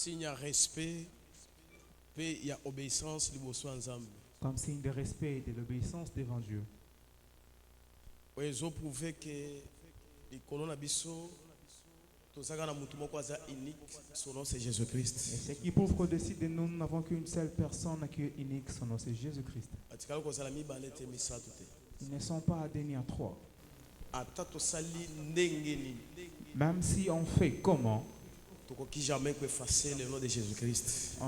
Signe à respect, paix et obéissance, comme signe de respect et de l'obéissance devant Dieu. Ils ont prouvé que les colons abisso, unique, son nom c'est Jésus-Christ. Et ce qui prouve qu'au-dessus de nous, nous n'avons qu'une seule personne qui est unique, son nom c'est Jésus-Christ. Ils ne sont pas à deux ni à trois. Même si on fait comment, on ne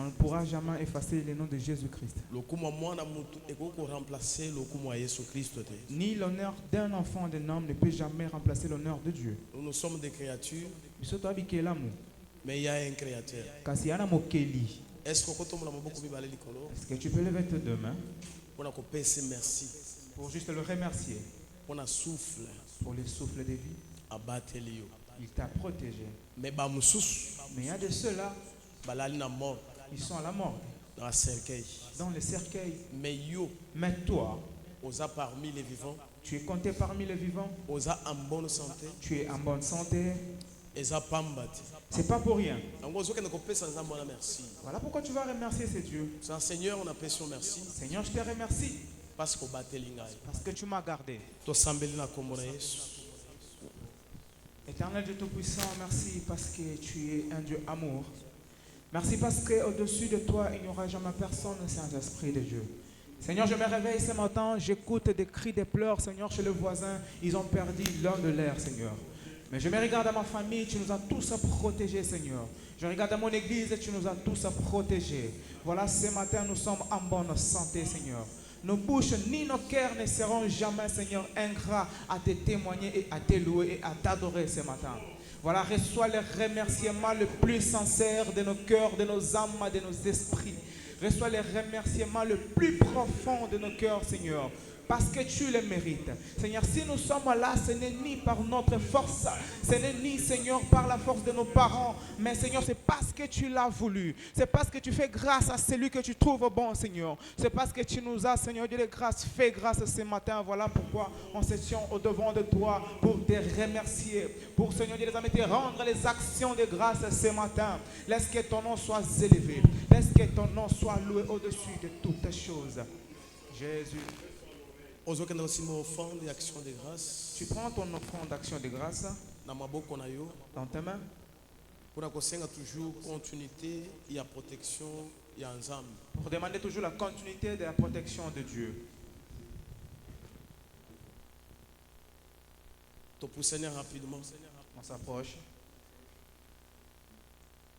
pourra jamais effacer le nom de Jésus-Christ. Ni l'honneur d'un enfant, d'un homme ne peut jamais remplacer l'honneur de Dieu. Nous sommes des créatures, Mais il y a un créateur. Est-ce que tu peux lever tes deux mains pour juste le remercier pour le souffle de vie? Il t'a protégé. Mais il y a de ceux-là, ils sont à la mort, dans le cercueil. Mais toi, parmi les vivants, tu es compté parmi les vivants. en bonne santé. Tu es en bonne santé. C'est pas pour rien. Voilà pourquoi tu vas remercier ce Dieu. Seigneur, on appelle son merci. Seigneur, je te remercie. Parce que tu m'as gardé. Éternel Dieu Tout-Puissant, merci parce que tu es un Dieu amour. Merci parce qu'au-dessus de toi, il n'y aura jamais personne, Saint-Esprit de Dieu. Seigneur, je me réveille ce matin, j'écoute des cris, des pleurs, Seigneur, chez le voisin. Ils ont perdu l'un de l'air, Seigneur. Mais je me regarde à ma famille, tu nous as tous protégés, Seigneur. Je regarde à mon église, tu nous as tous protégés. Voilà, ce matin, nous sommes en bonne santé, Seigneur. Nos bouches ni nos cœurs ne seront jamais, Seigneur, ingrats à te témoigner et à te louer et à t'adorer ce matin. Voilà, reçois le remerciement le plus sincère de nos cœurs, de nos âmes, de nos esprits. Reçois le remerciement le plus profond de nos cœurs, Seigneur. Parce que tu le mérites. Seigneur, si nous sommes là, ce n'est ni par notre force, ce n'est ni, Seigneur, par la force de nos parents, mais Seigneur, c'est parce que tu l'as voulu. C'est parce que tu fais grâce à celui que tu trouves bon, Seigneur. C'est parce que tu nous as, Seigneur Dieu de grâce, fait grâce ce matin. Voilà pourquoi on se tient au devant de toi pour te remercier. Pour, Seigneur Dieu, te rendre les actions de grâce ce matin. Laisse que ton nom soit élevé. Laisse que ton nom soit loué au-dessus de toutes choses. Jésus. Tu prends ton offrande d'action de grâce dans tes mains pour demander toujours la continuité de la protection de Dieu. On s'approche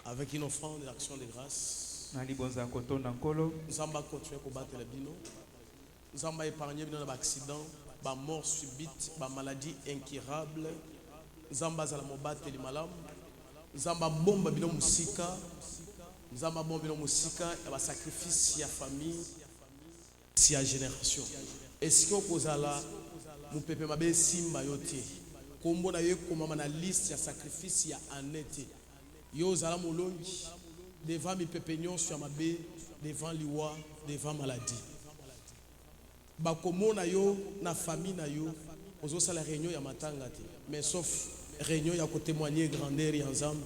avec une offrande d'action de grâce. Nzamba continue à combattre les binos. Nous avons épargné un accident, une mort subite, une maladie incurable. Nous avons battu les malades. Nous avons bombé la musique. Nous avons bombé la musique. Il y a sacrifice, il y a famille, il y a génération. Est-ce que vous avez là, vous pouvez me simba yote. Comme vous avez comme na liste, il y a sacrifice, il y a année. Yo zala molongi devant mes pépignon sur ma baie, devant liwa, devant maladie. Bakomo na yo na famille na yo ozo sala réunion ya matanga te mais sauf réunion ya ko témoigner grandeur ya Nzambe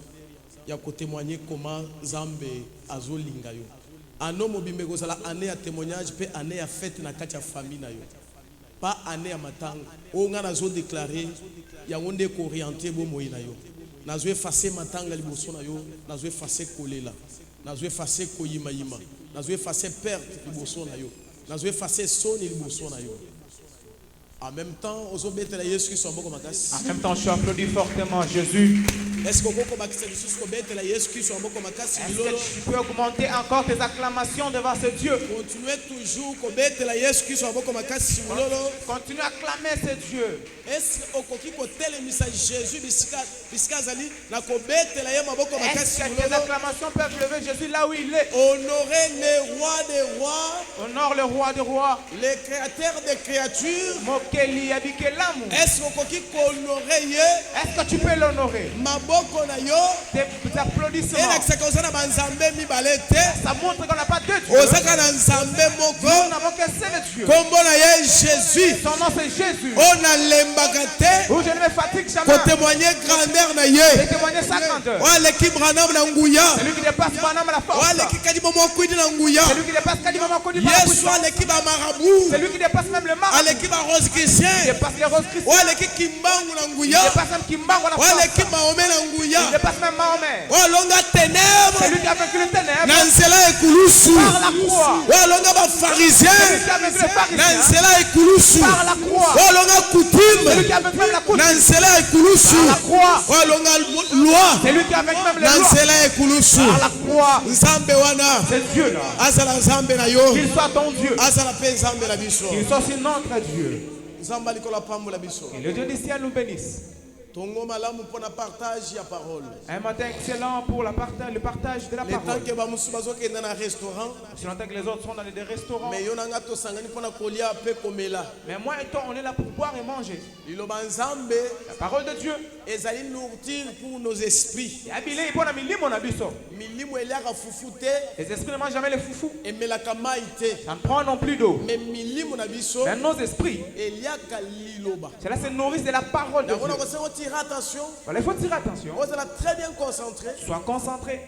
ya ko témoigner comment Nzambe azolinga yo ano mobimbe ko sala année ya témoignage pe année ya fête na kati ya famille na yo pas année ya matanga o nga nazo déclarer ya ngonde ko orienter bo moyi na yo nazo effacer matanga liboso na yo nazo effacer kolela nazo effacer koyima yima nazo effacer perte liboso na yo. En même temps, tu applaudis fortement Jésus. Est-ce que tu peux augmenter encore tes acclamations devant ce Dieu? Continuez toujours. Continue à acclamer ce Dieu. Est-ce que tes acclamations peuvent lever Jésus là où il est? Honorer le roi des rois. Honore le roi des rois. Le créateur des créatures. Est-ce que tu peux l'honorer? Tes applaudissements. Ça montre qu'on n'a pas deux dieux. Nous n'avons qu'un seul Dieu. Jésus. Son nom c'est Jésus. Où je ne me fatigue jamais. Pour témoigner grandeur na ye. Et témoigner sa grandeur. L'équipe Branham na nguya. Celui qui dépasse Branham la force. L'équipe Kadimomo Kwidi na nguya. Celui qui dépasse Kadimomo Kwidi la puissance. L'équipe Marabout. Celui qui dépasse même le marabout. L'équipe Rose Christian. Il dépasse les roses chrétiens. L'équipe Kimbangu na nguya. Il dépasse même Kimbangu la force. L'équipe Mahomet na nguya. Il dépasse même Mahomet. Longa ténèbres. Celui qui a vaincu le ténèbre. Nansela ekulusu. Par la croix. Longa ba pharisien. Celui qui a vaincu les pharisiens. Nansela ekulusu. Par la croix. Longa coutume. Celui qui a vaincu même la coutume. Nansela ekulusu. Par la croix. Longa loi. Celui qui a vaincu même les lois. Nansela ekulusu. Par la croix. Nzambe wana. C'est Dieu là. Azala nzambe na yo. Qu'il soit ton Dieu. Azala pe nzambe na biso. Qu'il soit aussi notre Dieu. Nzamba likola pambola biso. Et le Dieu du ciel nous bénisse. Tongo malamu pona partage ya parole. Un matin excellent pour le partage de la parole. Le temps que bamusu bazoke dans un restaurant. Si longtemps que les autres sont dans des restaurants. Mais yonanga to sangani pona kolia pe komela. Mais moi et toi on est là pour boire et manger. Liloba nzambe. La parole de Dieu. Ezali nourriture pour nos esprits. Yabile ipona milimo na biso. Milimo eliaka fufute. Les esprits ne mangent jamais les foufous. Emelaka maite. Ça ne prend non plus d'eau. Mais milimo na biso. Mais nos esprits. Eliaka liloba. Cela se nourrit de la parole de Dieu. Attention. Voilà, il faut tirer attention. Vous êtes très bien concentré. Sois concentré.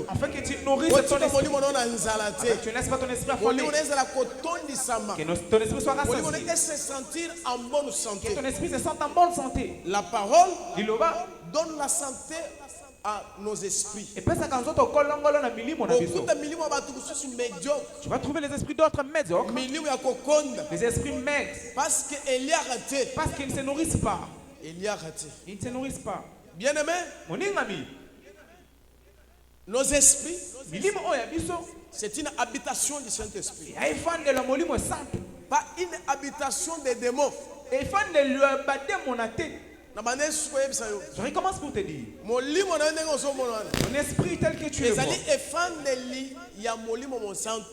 Afin que tu nourrisses ton esprit. Que tu ne laisses pas ton esprit affolé. Que ton esprit soit rassasié. Que ton esprit se sente en bonne santé. La parole donne la santé à nos esprits. Et tu vas trouver les esprits d'autres médiocres. Les esprits maigres. Parce qu'ils ne se nourrissent pas. Ils ne se nourrissent pas. Bien aimé, mon ami, nos esprits, c'est une habitation du Saint-Esprit. Pas une habitation des démons. Je recommence pour te dire. Mon esprit tel que tu es.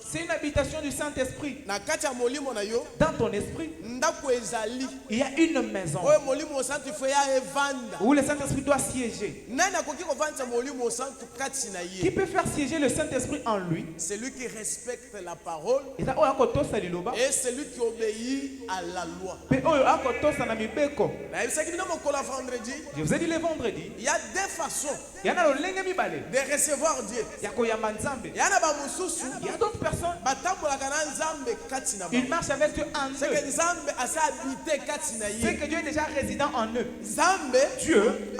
C'est une habitation du Saint-Esprit. Dans ton esprit, il y a une maison où le Saint-Esprit doit siéger. Qui peut faire siéger le Saint-Esprit en lui? C'est lui qui respecte la parole et c'est lui qui obéit à la loi. Je vous ai dit le vendredi. Il y a deux façons de recevoir Dieu. Il y a d'autres personnes. Ils marchent avec Dieu en eux. C'est que Dieu est déjà résident en eux. Dieu,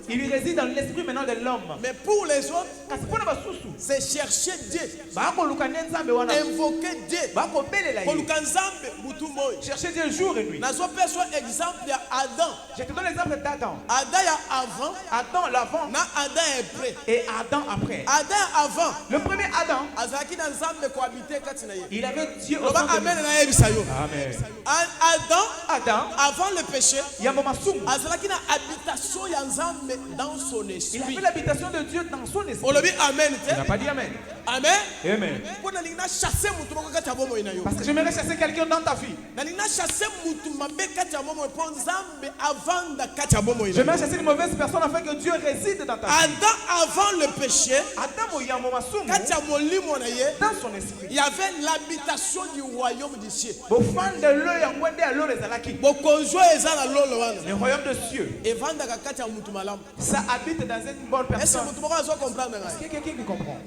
il réside dans l'esprit maintenant de l'homme. Mais pour les autres, c'est chercher Dieu. Invoquer Dieu. Chercher Dieu jour et nuit. Exemple Adam. Je te donne l'exemple d'Adam. Adam avant. Adam l'avant. Adam après. Et Adam après. Adam avant. Le premier Adam. Il avait Dieu au sein de lui. Amen. Adam avant le péché. Il avait l'habitation de Dieu dans son esprit. Il n'a pas dit Amen. Amen. Amen. Parce que j'aimerais chasser quelqu'un dans ta vie. J'aimerais chasser une mauvaise personne afin que Dieu réside dans ta vie. Adam avant le péché, dans son esprit, il y avait l'habitation du royaume du ciel. Le royaume de cieux. Ça habite dans une bonne personne. Est-ce qu'il y a quelqu'un qui comprend?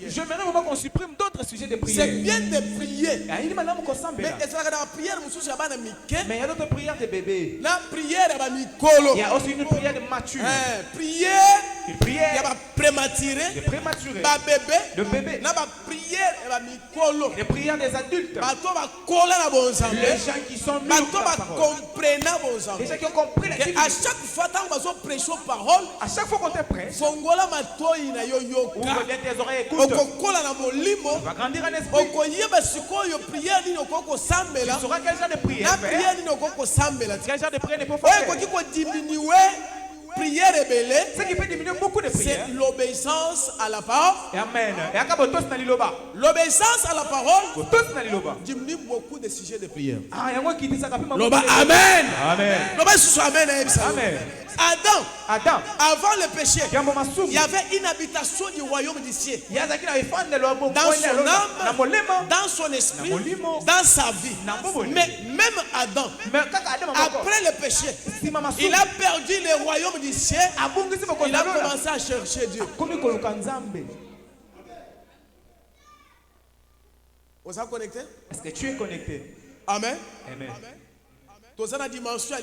J'aimerais vraiment qu'on supprime d'autres sujets de prière. C'est bien de prier. Mais il y a d'autres prières de bébés. Il y a aussi une prière de mature. Prière. Une prière. Il y a prématuré. De prématuré. De bébé. Prière. Des prières des adultes. Les gens qui sont mûrs par la parole. Les gens qui ont compris la Bible. À chaque fois qu'on prêche parole, à chaque fois qu'on te prêche, ouvre tes oreilles, écoute. Tu vas grandir en esprit. Tu sauras quel genre de prière faire. Quel genre de prière ne peut faire. prière ébélée, Ce qui peut diminuer beaucoup de c'est prières. l'obéissance à la parole. Amen. Et encore botos na liloba. L'obéissance à la parole Botos na liloba. diminue beaucoup de sujets de prière. Ah, yango qui dit ça kapima. Loba amen. Amen. Loba sous amen. Amen. Adam, Adam. avant le péché, Jambo masumu. il y avait une habitation du royaume du ciel. Yazaki na ifande lo bo. Dans son na âme, molema. dans son esprit, Na molimo. dans sa vie. Na mboboli. Mais même Adam, Mais kaka Adam mako. après le péché, Sima masumu. il a perdu le royaume du ciel. Abungisi Il a bokonda lola. commencé à chercher Dieu. Komi koluka nzambe. On s'est connecté? Est-ce que tu es connecté? Amen. Amen. Tous la dimension à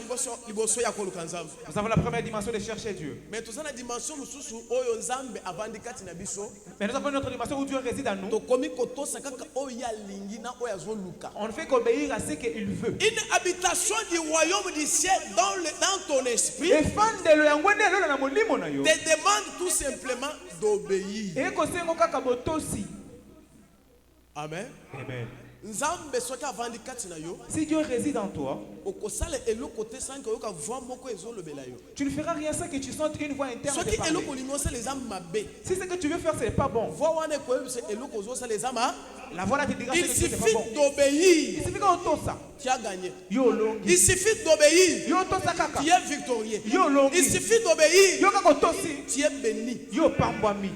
liboso ya koluka nzambe. Nous avons la première dimension de chercher Dieu. Mais tous la dimension mususu oyo nzambe avandi kati na biso. Mais nous avons une autre dimension où Dieu réside en nous. To komi koto sakaka oyo ya lingi na oyo azo luka. On ne fait qu'obéir à ce qu'il veut. Une habitation du royaume du ciel dans ton esprit Et fan de lo yango ne lo na molimo na yo. te demande tout simplement d'obéir. Et ko sengo kaka botosi. Amen. Amen. Nzambe soki avandi kati na yo, Si Dieu réside en toi, okosala eloko te sans que oyoka voix moko ezolobela yo. tu ne feras rien sans que tu sentes une voix interne Soki te parler. eloko olingi osala eza mabe, Si ce que tu veux faire ce n'est pas bon, voix wana ekoyebisa eloko ozosala eza ma. la voix là te dira ce Il que tu fais, c'est pas suffit bon. Il d'obéir, suffit qu'on tosa. tu as gagné. Yo longi. Il suffit d'obéir, Yo tosa kaka. tu es victorieux. Yo longi. Il suffit d'obéir, Yo kaka tosi. tu es béni. Yo pambwami.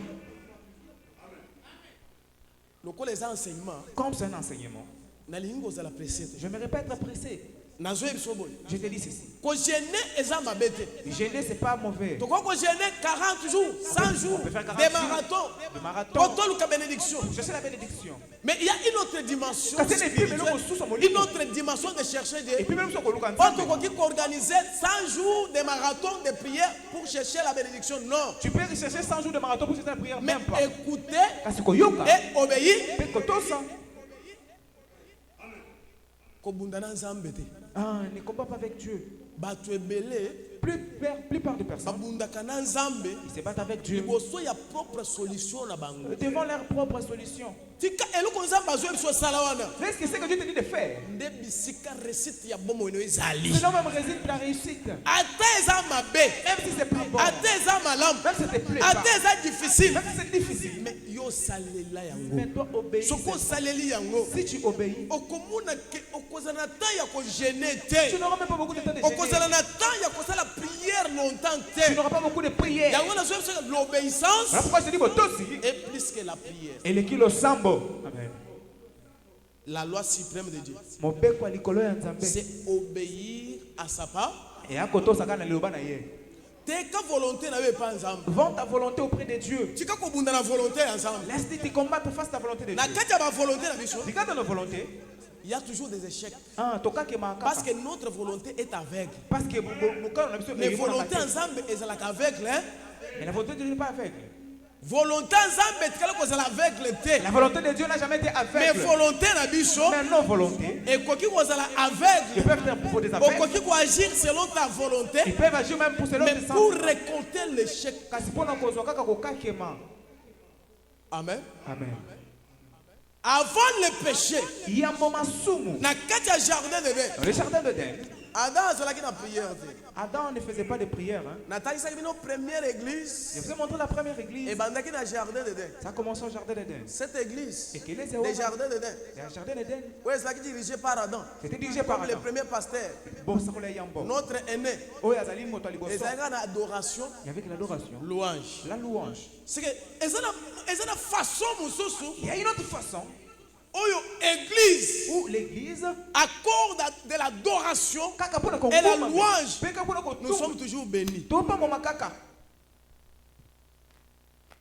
Lokola eza enseignement, Comme c'est un enseignement. nalingi kozala pressé te. Je ne me répète pas pressé. Nazoyebi biso boye. Je te dis ceci. Kogene eza mabe te. Gêner, c'est pas mauvais. Tokoki kogene 40 jours, 100 jours, On peut faire 40 des jours. marathons. Le marathon. Kotoluka bénédiction. Je sais la bénédiction. Mais il y a une autre dimension Quand c'est les films, spirituelle, nous, nous, nous, une autre dimension de chercher Et Dieu. puis même si on colloque On ensemble, peut organiser 100 jours de marathon de prière pour chercher la bénédiction. Non. tu peux chercher 100 jours de marathon pour chercher la prière, Mais même pas. écouter Parce que yoka, et obéir. Kobundana nzambe te. ah, ne combat pas avec Dieu. Bato ebele Plupart des personnes, babundaka na nzambe ils se battent avec Dieu liboso ya propre solution na bango. devant leur propre solution. Tika eloko nzambe azwe biso sala wana. Fais ce que c'est que Dieu te dit de faire. Nde bisika réussite ya bomoi no ezali. C'est là même réside la réussite. Même Ata eza mabe. si c'est pas bon, Ata eza malamu. même si c'est plaît pas, Ata eza difficile. même si c'est difficile, Mais yo salela mais yango. toi obéis. Soko saleli yango. Si tu obéis, Okomona ke okozala na temps ya kogene tu te. n'auras même pas beaucoup de temps de Okozala gêner. na temps ya kosala prière longtemps Tu te. n'auras pas beaucoup de prières. Yango na zoyebi soki l'obéissance Voilà pourquoi je te dis botosi. est plus que la prière. Et le kilo sambo. Amen. La loi suprême de Dieu, Mobeko ya likolo ya Nzambe. c'est obéir à sa part. Et akotosa kana liloba na ye. Teka volonté na yo epa nzambe. Vends ta volonté auprès de Dieu. Tika kobunda na volonté ya nzambe. Laisse-les te combattre face à ta volonté de Na Dieu. kati ya ba volonté na biso, Regarde nos volontés. il y a toujours des échecs. Ah, toka ke Parce makaka. que notre volonté est aveugle. Parce que mukano na biso Mais mais volonté ya nzambe ezalaka aveugle. Hein? mais la volonté de Dieu n'est pas aveugle. Volonté ya nzambe etikala kozala aveugle te. La volonté de Dieu n'a jamais été Mais aveugle. volonté na biso Mais non volonté. ekoki kozala Ils aveugle. peuvent faire pour des aveugles. Okoki koagir selon ta Ils volonté. peuvent agir même pour cela. Mais pour récolter l'échec. Kasi pona kozwa kaka kokakema. Amen. Amen. Avant le péché, Yambo masumu. na kati ya jardin d'Eden, Dans le jardin d'Éden, Adam azalaki na prière te. Adam ne faisait pas de prière. Hein. Natangisaki bino première Je église vous ai montré la première église. ebandaki na jardin d'Eden. Ça a commencé au jardin d'Éden. Cette église, Et quel est le jardin d'Eden, le jardin d'Éden? oui, ezalaki dirigé par Adam, C'était dirigé par comme le Adam. premier pasteur, Bon, ça roulait Yambo. notre aîné. Oh, Yazali moto liboso. Ezalaki na adoration, Il y avait de l'adoration. louange. La louange. C'est que eza na façon mosusu Il y a une autre façon oyo église où l'église accorde de l'adoration kaka pona et la louange. Peka pona Nous sommes toujours bénis. Topa moma kaka.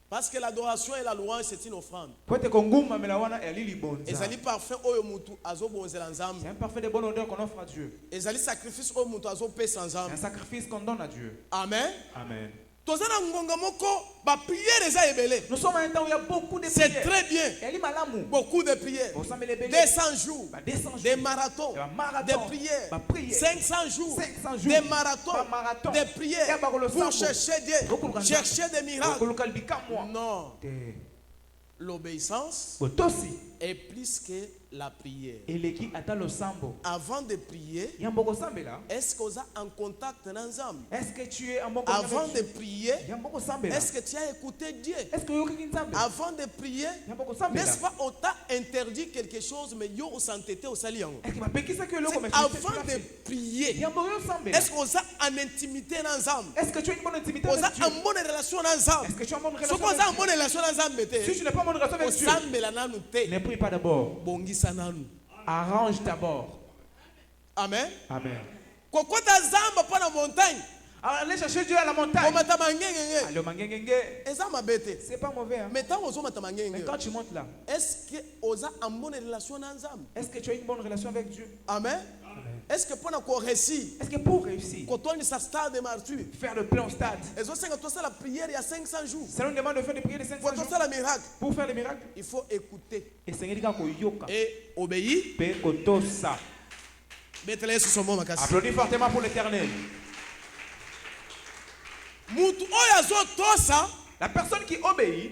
Parce que l'adoration et la louange, c'est une offrande. Pote konguma melawana elili bonza. Ezali parfait oyo mutu azobonzela nzambe. C'est un parfait de bonne odeur qu'on offre à Dieu. Ezali sacrifice oyo mutu azopesa C'est nzambe. un sacrifice qu'on donne à Dieu. Amen. Amen. Tozana ngonga moko ba prière eza ebele. Nous sommes à un temps où il y a beaucoup de C'est prières. très bien. Eli malamu. Beaucoup de prières. Pour ça, mais les bébés. 200 jours. Bah, 200 jours. Des marathons. Bah, marathon. Des prières. Bah, prières. 500 jours. 500 jours. Des marathons. Bah, marathon. Des prières. Et bah, le Pour sambo. chercher Dieu. Beaucoup de Chercher des miracles. Moi. Non. L'obéissance Botosi. est plus que la prière. eleki ata losambo. Avant de prier, Yamboko sambela. est-ce que vous êtes en contact ensemble? Est-ce que tu es en bon Avant de prier, Yamboko sambela. est-ce que tu as écouté Dieu? Est-ce que yoki nzambe? Avant de prier, Yamboko sambela. n'est-ce pas, on t'a interdit quelque chose, mais yo au s'entêter au salion. Est-ce que bapekisa que loko mais Avant de prier, Yamboko sambela. est-ce qu'on a en intimité ensemble? Est-ce que tu as une bonne intimité On avec a Dieu? une bonne relation ensemble? Est-ce que tu as une bonne Ce relation qu'on a avec une bonne Dieu? relation ensemble, Si tu n'as pas une bonne relation avec Dieu, ne prie pas d'abord. bongisa nanu. Arrange d'abord. Amen. Amen. Kokota zamba pa na montagne. Alors allez chercher Dieu à la montagne. Komata mangenge. Allez au mangengenge. Eza mabete. C'est pas mauvais. Hein? Mais tant ozo mata Mais mangenge. quand tu montes là, Est-ce que oza en bonne relation ensemble? est-ce que tu as une bonne relation avec Dieu? Amen. Est-ce que pour qu'on réussit, Est-ce que pour réussir, quand on est sa stade de martyr, faire le plein au stade, et aussi quand on fait la prière il y a 500 jours, ça nous demande de faire des prières de 500 quand on jours. fait la miracle, Pour faire les miracles, il faut écouter et Seigneur koyoka. et obéir. Pe kotosa. Mettez-les sur son mot, Makasi. Applaudis fortement pour l'Éternel. Mutu oya zo tosa, La personne qui obéit,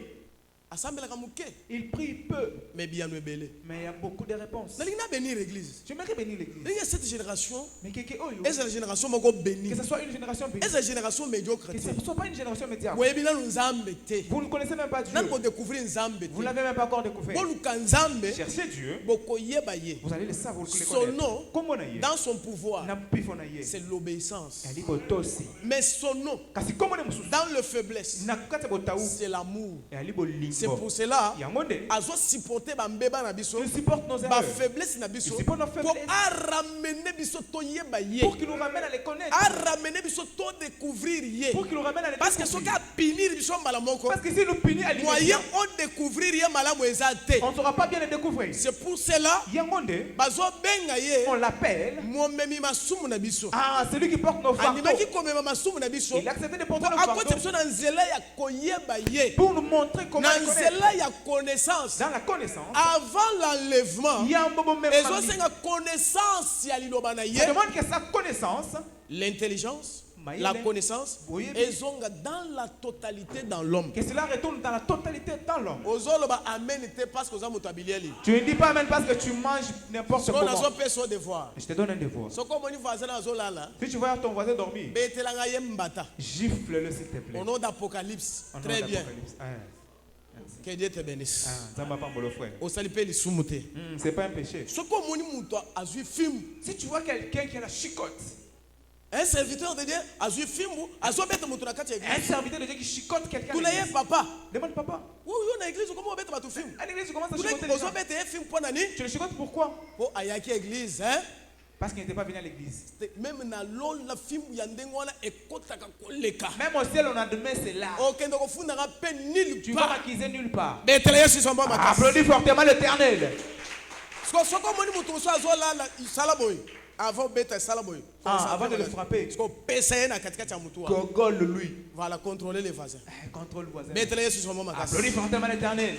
assemble la muke, il prie peu, mais bien belé. mais il y a beaucoup de réponses. Nalina bénir l'église. J'aimerais bénir l'église. Il y a cette génération, Mais quelqu'un oyo, est la génération moko bénie. que ce soit une génération bénie, Est la génération médiocre. que ce ne soit pas une génération médiocre. Vous bina nzambe te. Vous ne connaissez même pas Dieu. Nan ko découvrir nzambe Vous te. l'avez même pas encore découvert. Boluka nzambe, Cherchez Dieu. boko yeba ye. Vous allez le savoir, vous le Son connaître. nom, Comment on a eu? dans son pouvoir, c'est l'obéissance. Elle dit botosi. Mais son nom, Kasi comment on est dans le faiblesse, nakukate botaou. c'est l'amour. Elle dit bolingo. C'est pour cela, Yangonde. azo supporter ba mbeba na biso, Il supporte nos ba erreurs. faiblesse na biso, Il supporte nos pour faiblesses. ramener biso to yeba ye, Pour qu'il nous ramène à les connaître. ramener biso to découvrir ye. Pour qu'il nous ramène à les Parce que ce découvrir. qu'a punir biso mbala moko, Parce que si nous punit à moyen l'immédiat, on découvrir ye malamu eza te. on ne saura pas bien le découvrir. C'est pour cela, Yangonde, bazo benga ye, on l'appelle. momemi masumu na biso. Ah, celui qui porte nos fardeaux. Andimaki komema masumu na biso. Il a accepté de porter nos Akote fardeaux biso na nzela ya koyeba ye. pour nous montrer comment Na le connaître. nzela ya connaissance. Dans la connaissance, Avant l'enlèvement, il y a un moment même. ezosenga connaissance ya liloba na ye. Ça demande que sa connaissance, L'intelligence, Maïle. la connaissance, Oui. ezonga dans la totalité dans l'homme. que cela retourne dans la totalité dans l'homme. Ozoloba amen te parce que oza moto abilieli. Tu ne dis pas amen parce que tu manges n'importe So comment. nazo pe so devoir. Je te donne un devoir. Soko omoni voisin azolala, Si tu vois ton voisin dormir, betelanga ye mbata. gifle-le s'il te plaît. Au nom d'Apocalypse. Au nom Très bien. d'Apocalypse. Que Dieu te bénisse. Zamba pambolo frère. Osali pe lisumu te. C'est pas un péché. Soko omoni muto azwi film. Si tu vois quelqu'un qui a la chicote, Un serviteur de Dieu azwi fimbu, azobeta muto na kati ya un église. serviteur de Dieu qui chicote quelqu'un, Tula ye papa. demande papa. Oui, na église comment obeta batu film. À l'église, tu commences à Tula chicoter les gens. ozobeta ye film pour nani? Tu le chicotes pourquoi? Po ayaki église, hein? Parce qu'il n'était pas venu à l'église. Même na lol la film ya ndenge wana ekotaka koleka. Même au ciel, on admet cela. Okende kofundanga pe nulle Tu vas part. m'accuser nulle part. Betela yesu somba makasi. Applaudis fortement l'Éternel. Soko moni mutu so azolala isala boy. Avant beta isala boy. Avant de le frapper, Soko pesa ye na katikati ya mutu wa. gogole lui. Voilà, contrôler les voisins. Contrôle le voisin. Betela yesu somba makasi. Applaudis fortement l'Éternel.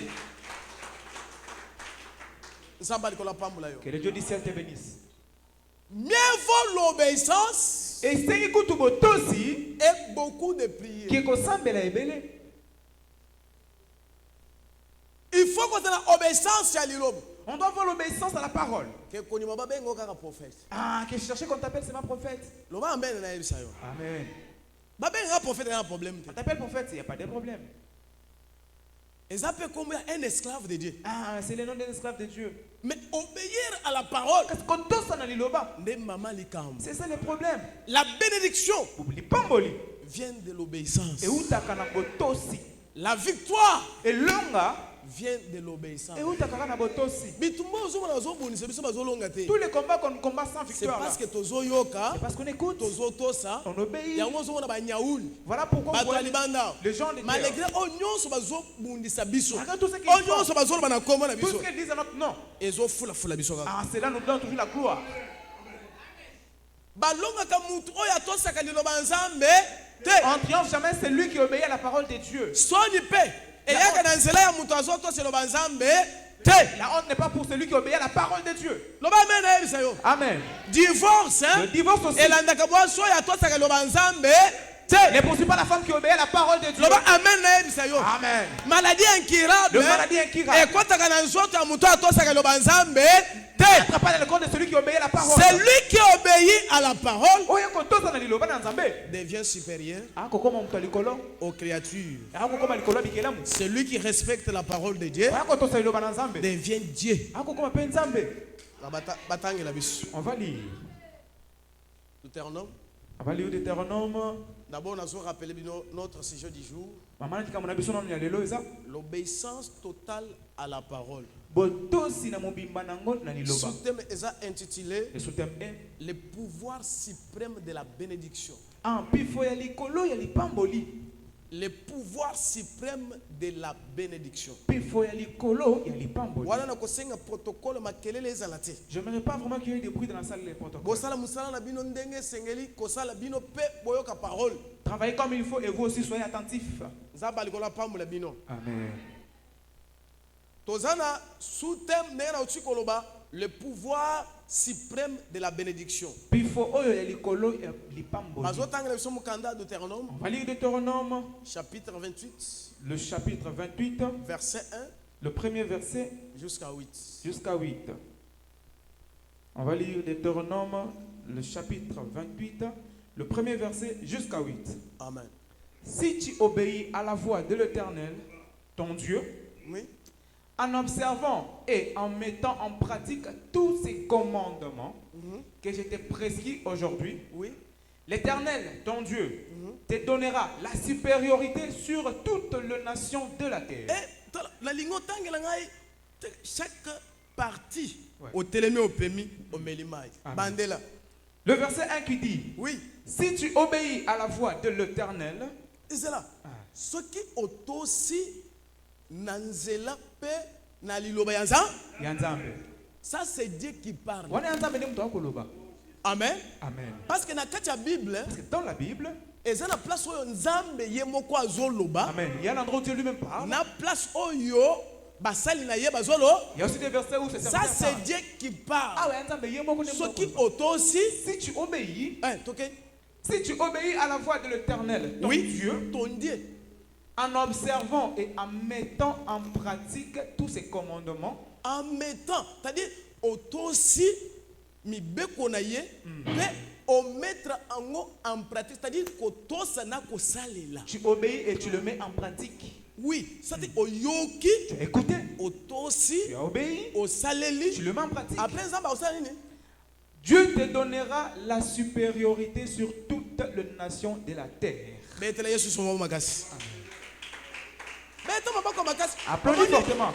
Nzamba likola pambula yo. Que le Dieu du ciel te bénisse. Mieux vaut l'obéissance Et c'est écoute botosi et beaucoup de prières. qui kosambela ebele. Il faut qu'on ait l'obéissance à l'ilom. On doit avoir l'obéissance à la parole. Que konima babengo kaka prophète. Ah, que je cherchais qu'on t'appelle, c'est ma prophète. Loba ambene na yebisa yo. Amen. Babenga prophète na problème te. On t'appelle prophète, il n'y a pas de problème. Ezape comme un esclave de Dieu. Ah, c'est le nom d'un esclave de Dieu. Mais obéir à la parole. Parce qu'on tosse dans l'iloba. Nde mama likam. C'est ça le problème. La bénédiction Oublie pamboli. vient de l'obéissance. Et où t'as kana botosi. La victoire Et longa. vient de l'obéissance. Et où t'as kana botosi. Bitumba ozomona ozobonisa biso bazolonga te. Tous les combats qu'on combat sans C'est victoire. parce là. que tozoyoka, C'est parce qu'on écoute. tozotosa, On obéit. yango ozomona banyauli. Voilà pourquoi on Bato voit ya libanda. les gens de Malgré terre. oyo nyonso bazobundisa biso. Regarde tout ce qu'ils Oyo font. nyonso bazoloba na kombo na Tout ce biso. qu'ils disent à notre nom. Ezofulafula biso kaka. Ah, c'est là nous donnons toujours la gloire. Balongaka mutu oyo atosaka liloba nzambe te. On triomphe jamais celui qui obéit à la parole de Dieu. Soni pe eyaka na nzela ya mutu azotosa liloba nzambe te. La honte n'est pas pour celui qui obéit à la parole de Dieu. Loba amen na yebisa yo. Amen. Divorce, Le hein? divorce aussi. Elandaka mwasi oyo atosaka liloba nzambe Ne poursuis pas la femme qui obéit à la parole de Dieu. Loba amen na yebisa yo. Amen. Maladie incurable. Le maladie incurable. Et kotaka na nzoto ya muto atosaka loba nzambe te. Ne pas dans le compte de celui qui obéit à la parole. Celui qui obéit à la parole Oyo kotosa na liloba na Nzambe. devient supérieur Akokoma mtu alikolo. aux créatures. Akokoma likolo bikelamu. Celui qui respecte la parole de Dieu Akotosa liloba na Nzambe. devient Dieu. Akokoma pe Nzambe. Batangela biso. On va lire. Deutéronome. On va lire Deutéronome. D'abord, nous allons rappeler notre sujet du jour. Maman tika mona biso na lelo eza. L'obéissance totale à la parole. Botosi na mobimba nango na liloba. Sous-thème est intitulé Le sous-thème est le pouvoir suprême de la bénédiction. en pifo ya likolo ya lipamboli. Le pouvoir suprême de la bénédiction. Pifo ya likolo ya lipamboli. Voilà na kosenga protocole makelele ezala te. Je n'aimerais pas vraiment qu'il y ait des bruits dans la salle des protocoles. Bosala musala na bino ndenge sengeli kosala bino pe boyoka parole. Travaillez comme il faut et vous aussi soyez attentifs. Nzamba likola pamula bino. Amen. Tozana sous-thème nena utikoloba le pouvoir suprême de la bénédiction. Pifo oyo ya likolo ya lipamboli. Bazotangela biso mukanda Deutéronome On va lire Deutéronome, chapitre 28 le chapitre 28, verset 1 le premier verset jusqu'à 8. jusqu'à 8. On va lire Deutéronome, le chapitre 28, le premier verset jusqu'à 8. Amen. Si tu obéis à la voix de l'Éternel, ton Dieu, Oui. en observant et en mettant en pratique tous ces commandements que je t'ai prescrits aujourd'hui, Oui. l'Éternel, ton Dieu, te donnera la supériorité sur toutes les nations de la terre. Et la lingo tangela ngai chaque partie Ouais. au télémé au pémi au melimai. Amen. Bandela. Le verset 1 qui dit, Oui. si tu obéis à la voix de l'Éternel, Et c'est là. Ce qui autosi nanzela pe na liloba ya nzambe. Yanzambe. Ça c'est Dieu qui parle. Wana Yanzambe ni mtu akoloba. Amen. Amen. Parce que na kati ya Bible, Parce que dans la Bible, eza na place oyo nzambe ye moko azoloba. Amen, il y a un endroit où Dieu lui-même parle. Na place oyo basali na ye bazolo. Il y a aussi des versets où c'est Ça c'est Dieu qui parle. Ah ouais, Yanzambe ye moko ni mtu Ce qui akoloba. autosi. Si tu obéis, Ok. si tu obéis à la voix de l'Éternel, ton Oui. Dieu, Ton Dieu. en observant et en mettant en pratique tous ces commandements, En mettant, c'est-à-dire autosi mibeko na ye pe o mettre en pratique, c'est-à-dire kotosa na kosalela. tu obéis et tu le mets en pratique. Oui, c'est-à-dire oyoki, Tu as écouté, otosi, tu as obéi, osaleli. tu le mets en pratique. Après nzamba osala nini? Dieu te donnera la supériorité sur toutes les nations de la terre. Betela Yesu somo makasi. Beta maboko makasi. Applaudis fortement.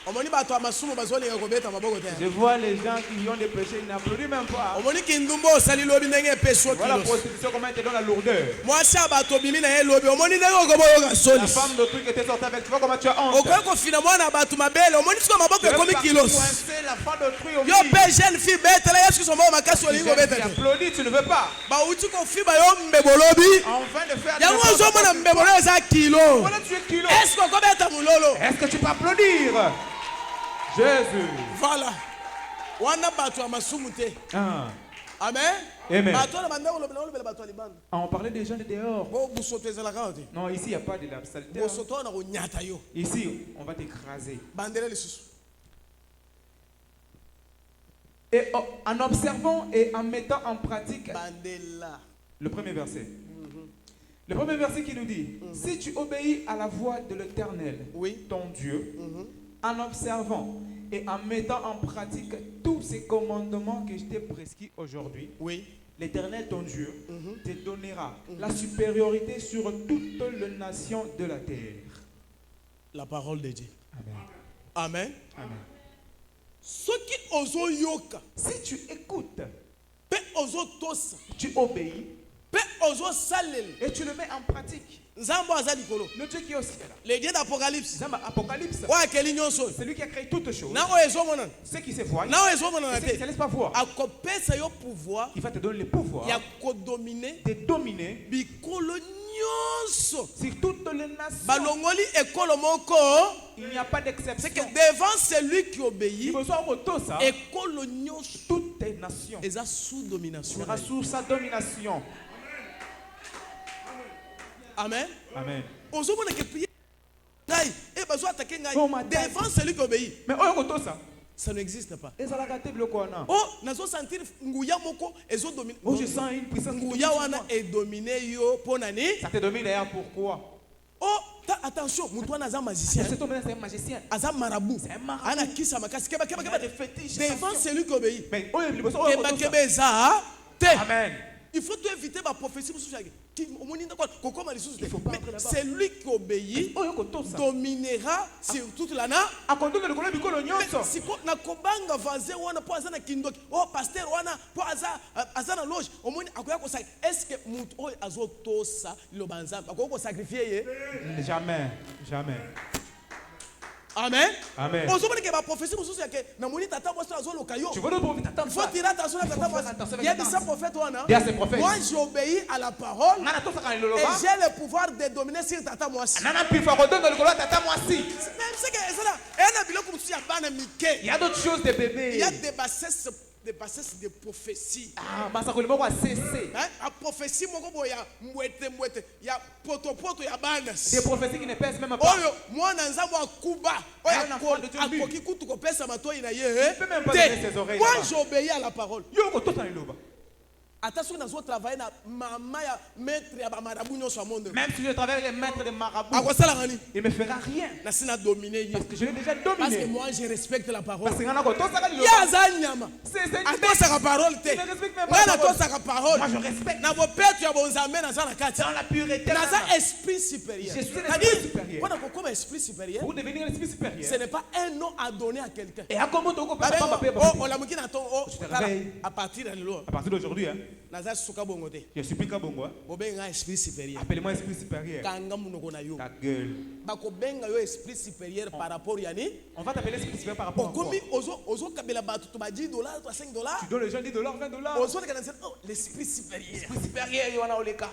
Omoni bato amasumu bazolinga kobeta maboko te. Je vois les gens qui ont des péchés, ils n'applaudissent même pas. Omoni kindumbo osali lobi ndenge epeswa Voilà la kilos. prostitution, comment elle te donne la lourdeur. Mwasi ya bato bimi na ye lobi omoni ndenge okoboyoka La soni. femme d'autrui qui était sortie avec, tu vois comment tu as honte. Okoki kofina mwana bato mabele omoni siko maboko ekomi kilos. Coincer la femme d'autrui au Yo milieu. pe jeune fille betela Yesu somo makasi Tu olingo beta te. applaudis, tu ne veux pas. Bauti kofiba yo mbebolobi. En vain de faire Yango ozomona mbebolo eza kilo. Voilà, tu es kilo. Est-ce que okobeta mulolo? Est-ce que tu peux applaudir? Jésus. Voilà. Wana bato amasumu te. Ah. Amen. Amen. Bato na bandeko lobela bato libanda. On parlait des gens de dehors. Bo busoto ezalaka te. Non, ici, il n'y a pas de la saleté. Bosoto na konyata yo. Ici, on va t'écraser. Bandela lisusu. Et en observant et en mettant en pratique Bandela. le premier verset. Le premier verset qui nous dit, si tu obéis à la voix de l'Éternel, Oui. ton Dieu, en observant et en mettant en pratique tous ces commandements que je t'ai prescrits aujourd'hui, Oui. l'Éternel, ton Dieu, te donnera la supériorité sur toutes les nations de la terre. La parole de Dieu. Amen. Amen. Amen. Soki ozo yoka, Si tu écoutes, pe ozo tosa, tu obéis pe ozo salel. et tu le mets en pratique. Nzambo aza likolo. Le Dieu qui est au ciel, Le Dieu d'Apocalypse. Apocalypse, Wa keli nyonso. c'est lui qui a créé toutes choses. Na o ezomona. Ce qui se voit, Na o ezomona na et ce qui ne te. se laisse pas voir. Akopesa yo pouvoir Il va te donner le pouvoir ya kodominer de dominer bikolo nyonso. sur toutes les nations. Balongoli ekolo moko. Il n'y a pas C'est que d'exception. devant celui qui obéit, Il besoin de ça. ekolo nyonso Toutes les nations. eza sous domination. Sera sous sa domination. Amen. Amen. Ozomona ke prier ngai et bazo attaquer ngai Bon matin. devant celui qui obéit. Mais oyo kotosa. Ça n'existe pas. Ezalaka te biloko wana. Oh, nazo sentir nguya moko ezo dominer. Oh, je sens une puissance qui Nguya domine sur wana moi. est dominé yo ponani. Ça te domine d'ailleurs pourquoi? Oh, attention, mutu wana aza magicien. Cet homme-là, c'est un magicien. Aza marabout. C'est un marabout. Ana kisa makasi keba Il a des fétiches. devant celui qui obéit. Mais oyo liboso oyo Keba kotosa. keba eza te. Amen. Il faut éviter ma prophétie. Mais là-bas. celui qui obéit Oyo kotosa. dominera sur toute la nation. Akondola likolo bikolo nyonso. Siko na kobanga vaze wana po aza na kindoki. Oh pasteur wana po aza na loge. Omoni akoya ko sacrifier. Est-ce que mutu oyo azotosa liloba nzambe akoya ko sacrifier ye? Jamais. Jamais. Amen. Amen. Ozomoni ke ba prophétie mususu yake na moni tata boso azoloka yo. Tu vois le prophète attends. Il faut tirer attention à tata boso. Il y a des prophètes wana. Il y a ces prophètes. Moi j'obéis à la parole. Ngana tosa kana Et loloba. j'ai le pouvoir de dominer sur tata mwasi. Nana pifa kodondo likolo tata mwasi. Même c'est que ça là, biloko mususu ya bana mike. Il y a d'autres choses de bébé. Il y a des bassesses de prophétie. Ah, masakoli moko cessé. Hein? A prophétie moko boya mwete ya poto ya bana. Des prophéties qui ne pèsent même pas. Oyo mwana nzambo akuba. Un enfant de Dieu, lui. Akoki kutu kopesa matoi na ye. Il peut même pas donner ses oreilles Moi là-bas. j'obéis à la parole. Yo kotosa liloba. Attention nazo travailler na mama ya maître ya ba marabu nyonso ya monde. Même si je travaille avec les maîtres de marabout, Akosala ngani? il ne me fera rien. Na sina dominer ye. Parce que je l'ai déjà Parce que dominé. moi je respecte la parole. Parce que ngana kotosa liloba. Ya za nyama. C'est Atosaka parole te. Je ne respecte même pas Nga la parole. natosaka parole. Moi je respecte. Na bopeto ya bonzambe naza na kati. Dans la pureté. Naza esprit supérieur. Je suis un C'est-à-dire, esprit supérieur. Voilà pourquoi esprit supérieur, Pour devenir l'esprit ce supérieur. n'est pas un nom à donner à quelqu'un. Et à comment tu Bah, peux oh, on l'a mouki na ton oh, Je te tala, réveille. à partir de là, À partir d'aujourd'hui, hein, naza suka bongo te. je suis plus Kabongo. Bobenga esprit supérieur. Appelez-moi esprit supérieur. Kanga munoko na yo. Ta gueule. Bakobenga yo esprit supérieur par rapport yani. On va t'appeler esprit supérieur par rapport à quoi? Okomi ozo kabela batu to ba $10, to ba $5. Tu donnes les gens $10, $20. Ozo kana dire oh l'esprit supérieur. Esprit supérieur, il y en a au les cas.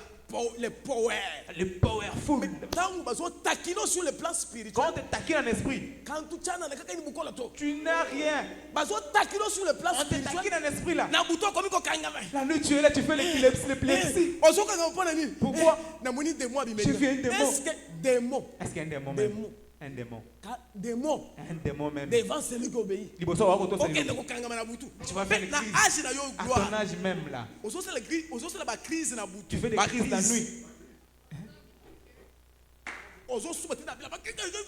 Le power. Le powerful. Tant bazo takino sur le plan spirituel. Quand tu taquines un esprit, Quand tu tiens na kaka ni bukola to. tu n'as rien. Bazo takino sur le plan On te spirituel. taquine un esprit là. Na buto komi ko kangama. La nuit tu es là, tu fais l'épilepsie. Ozo kanga mpona nini? Pourquoi? Na moni démon abimeli. Je viens démon. Est-ce que démon? Est-ce qu'il y a un démon Démon. même? Un démon. Démon Un démon même. devant celui qui obéit. Liboso wa koto Ok, c'est ne ko kangama na butu. Tu vas faire des Na crises. âge na yo À ton gloire. âge même là. Ozo c'est la crise, ozo c'est la crise na butu. Tu fais des Ba crises la nuit. Ozo suba tina bila ba.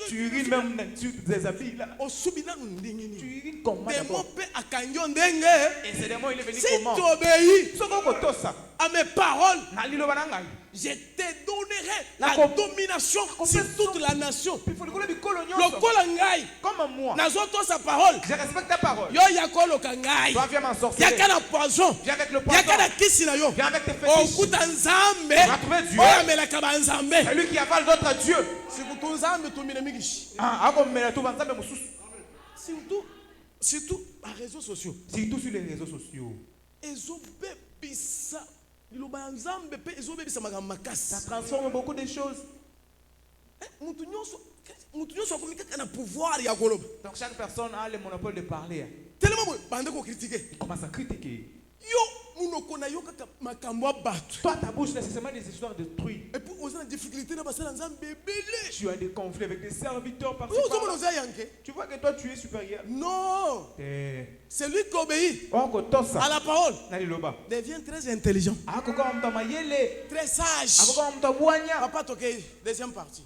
Tu urines même sur tes habits là. Osubi na ndingi Tu ni. urines comment Démon d'abord? pe akangyo ndenge. Et ce démon il est venu Si comment? tu obéis Soko koto ça. à mes paroles, Na liloba na ngai. je te donnerai La la com- domination sur toute la nation. Il faut le bikolo nyonso. Lokola ngai, Comme moi. nazoto sa parole. Je respecte ta parole. Yo yakoloka ngai. Toi viens m'en sortir. Yaka na poison. Viens avec le poison. Yaka na kisi na yo. Viens avec tes fétiches. Okuta nzambe. Tu vas trouver Dieu. Oyo amelaka ba nzambe. C'est lui qui avale d'autres dieux. Sikutu nzambe tumine mikishi. Ah, ako mena tu banzambe mususu. Surtout par réseaux sociaux. Surtout sur les réseaux sociaux. Ezobebisa. Liloba ya nzambe pe ezobebisa makambo makasi. Ça transforme beaucoup de choses. Mutu nyonso akomi kaka na pouvoir ya koloba. Donc chaque personne a le monopole de parler. Tellement bande ko critiquer. Il commence à critiquer. Yo munoko na yo kaka makambo ya bato. Toi, ta bouche, nécessairement des histoires de truie. Et puis oza na difficulté na basala nzambe ebele. Tu as des conflits avec des serviteurs par Yo ozomona oza yanke. Tu vois que toi, tu es supérieur. Non. Eh. Celui qui obéit Oh, kotosa. à la parole Nali loba. devient très intelligent, Ako kama mtu mayele. très sage. Ako kama mtu bwanya. Papa toke deuxième partie.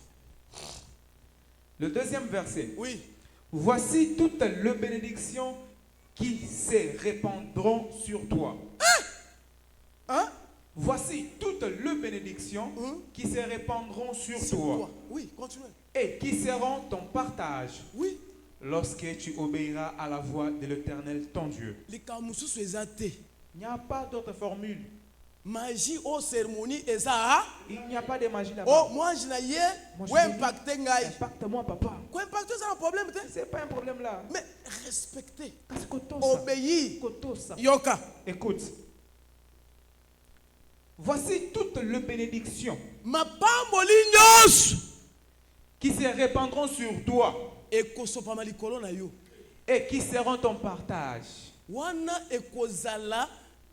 Le deuxième verset. Oui. Voici toutes les bénédictions qui se répandront sur toi. Hein? Voici toutes les bénédictions qui se répandront sur C'est toi quoi? Oui, continuez. et qui seront ton partage Oui. lorsque tu obéiras à la voix de l'Éternel ton Dieu. Les kamususu ezate. Il n'y a pas d'autre formule. Magie au cérémonie eza. Il n'y a pas de magie là-bas. Oh, moi je n'ai Moi, je ouais n'ai impacté ngai. Impacte-moi, papa. Quoi impacter c'est un problème peut-être? C'est pas un problème là. Mais respecter, Parce que tout ça. obéir. Tout ça. Yoka. Écoute. Voici toutes les bénédictions Mapamboli nyos. qui se répandront sur toi Ekosopa malikolo na yo. et qui seront ton partage wana ekozala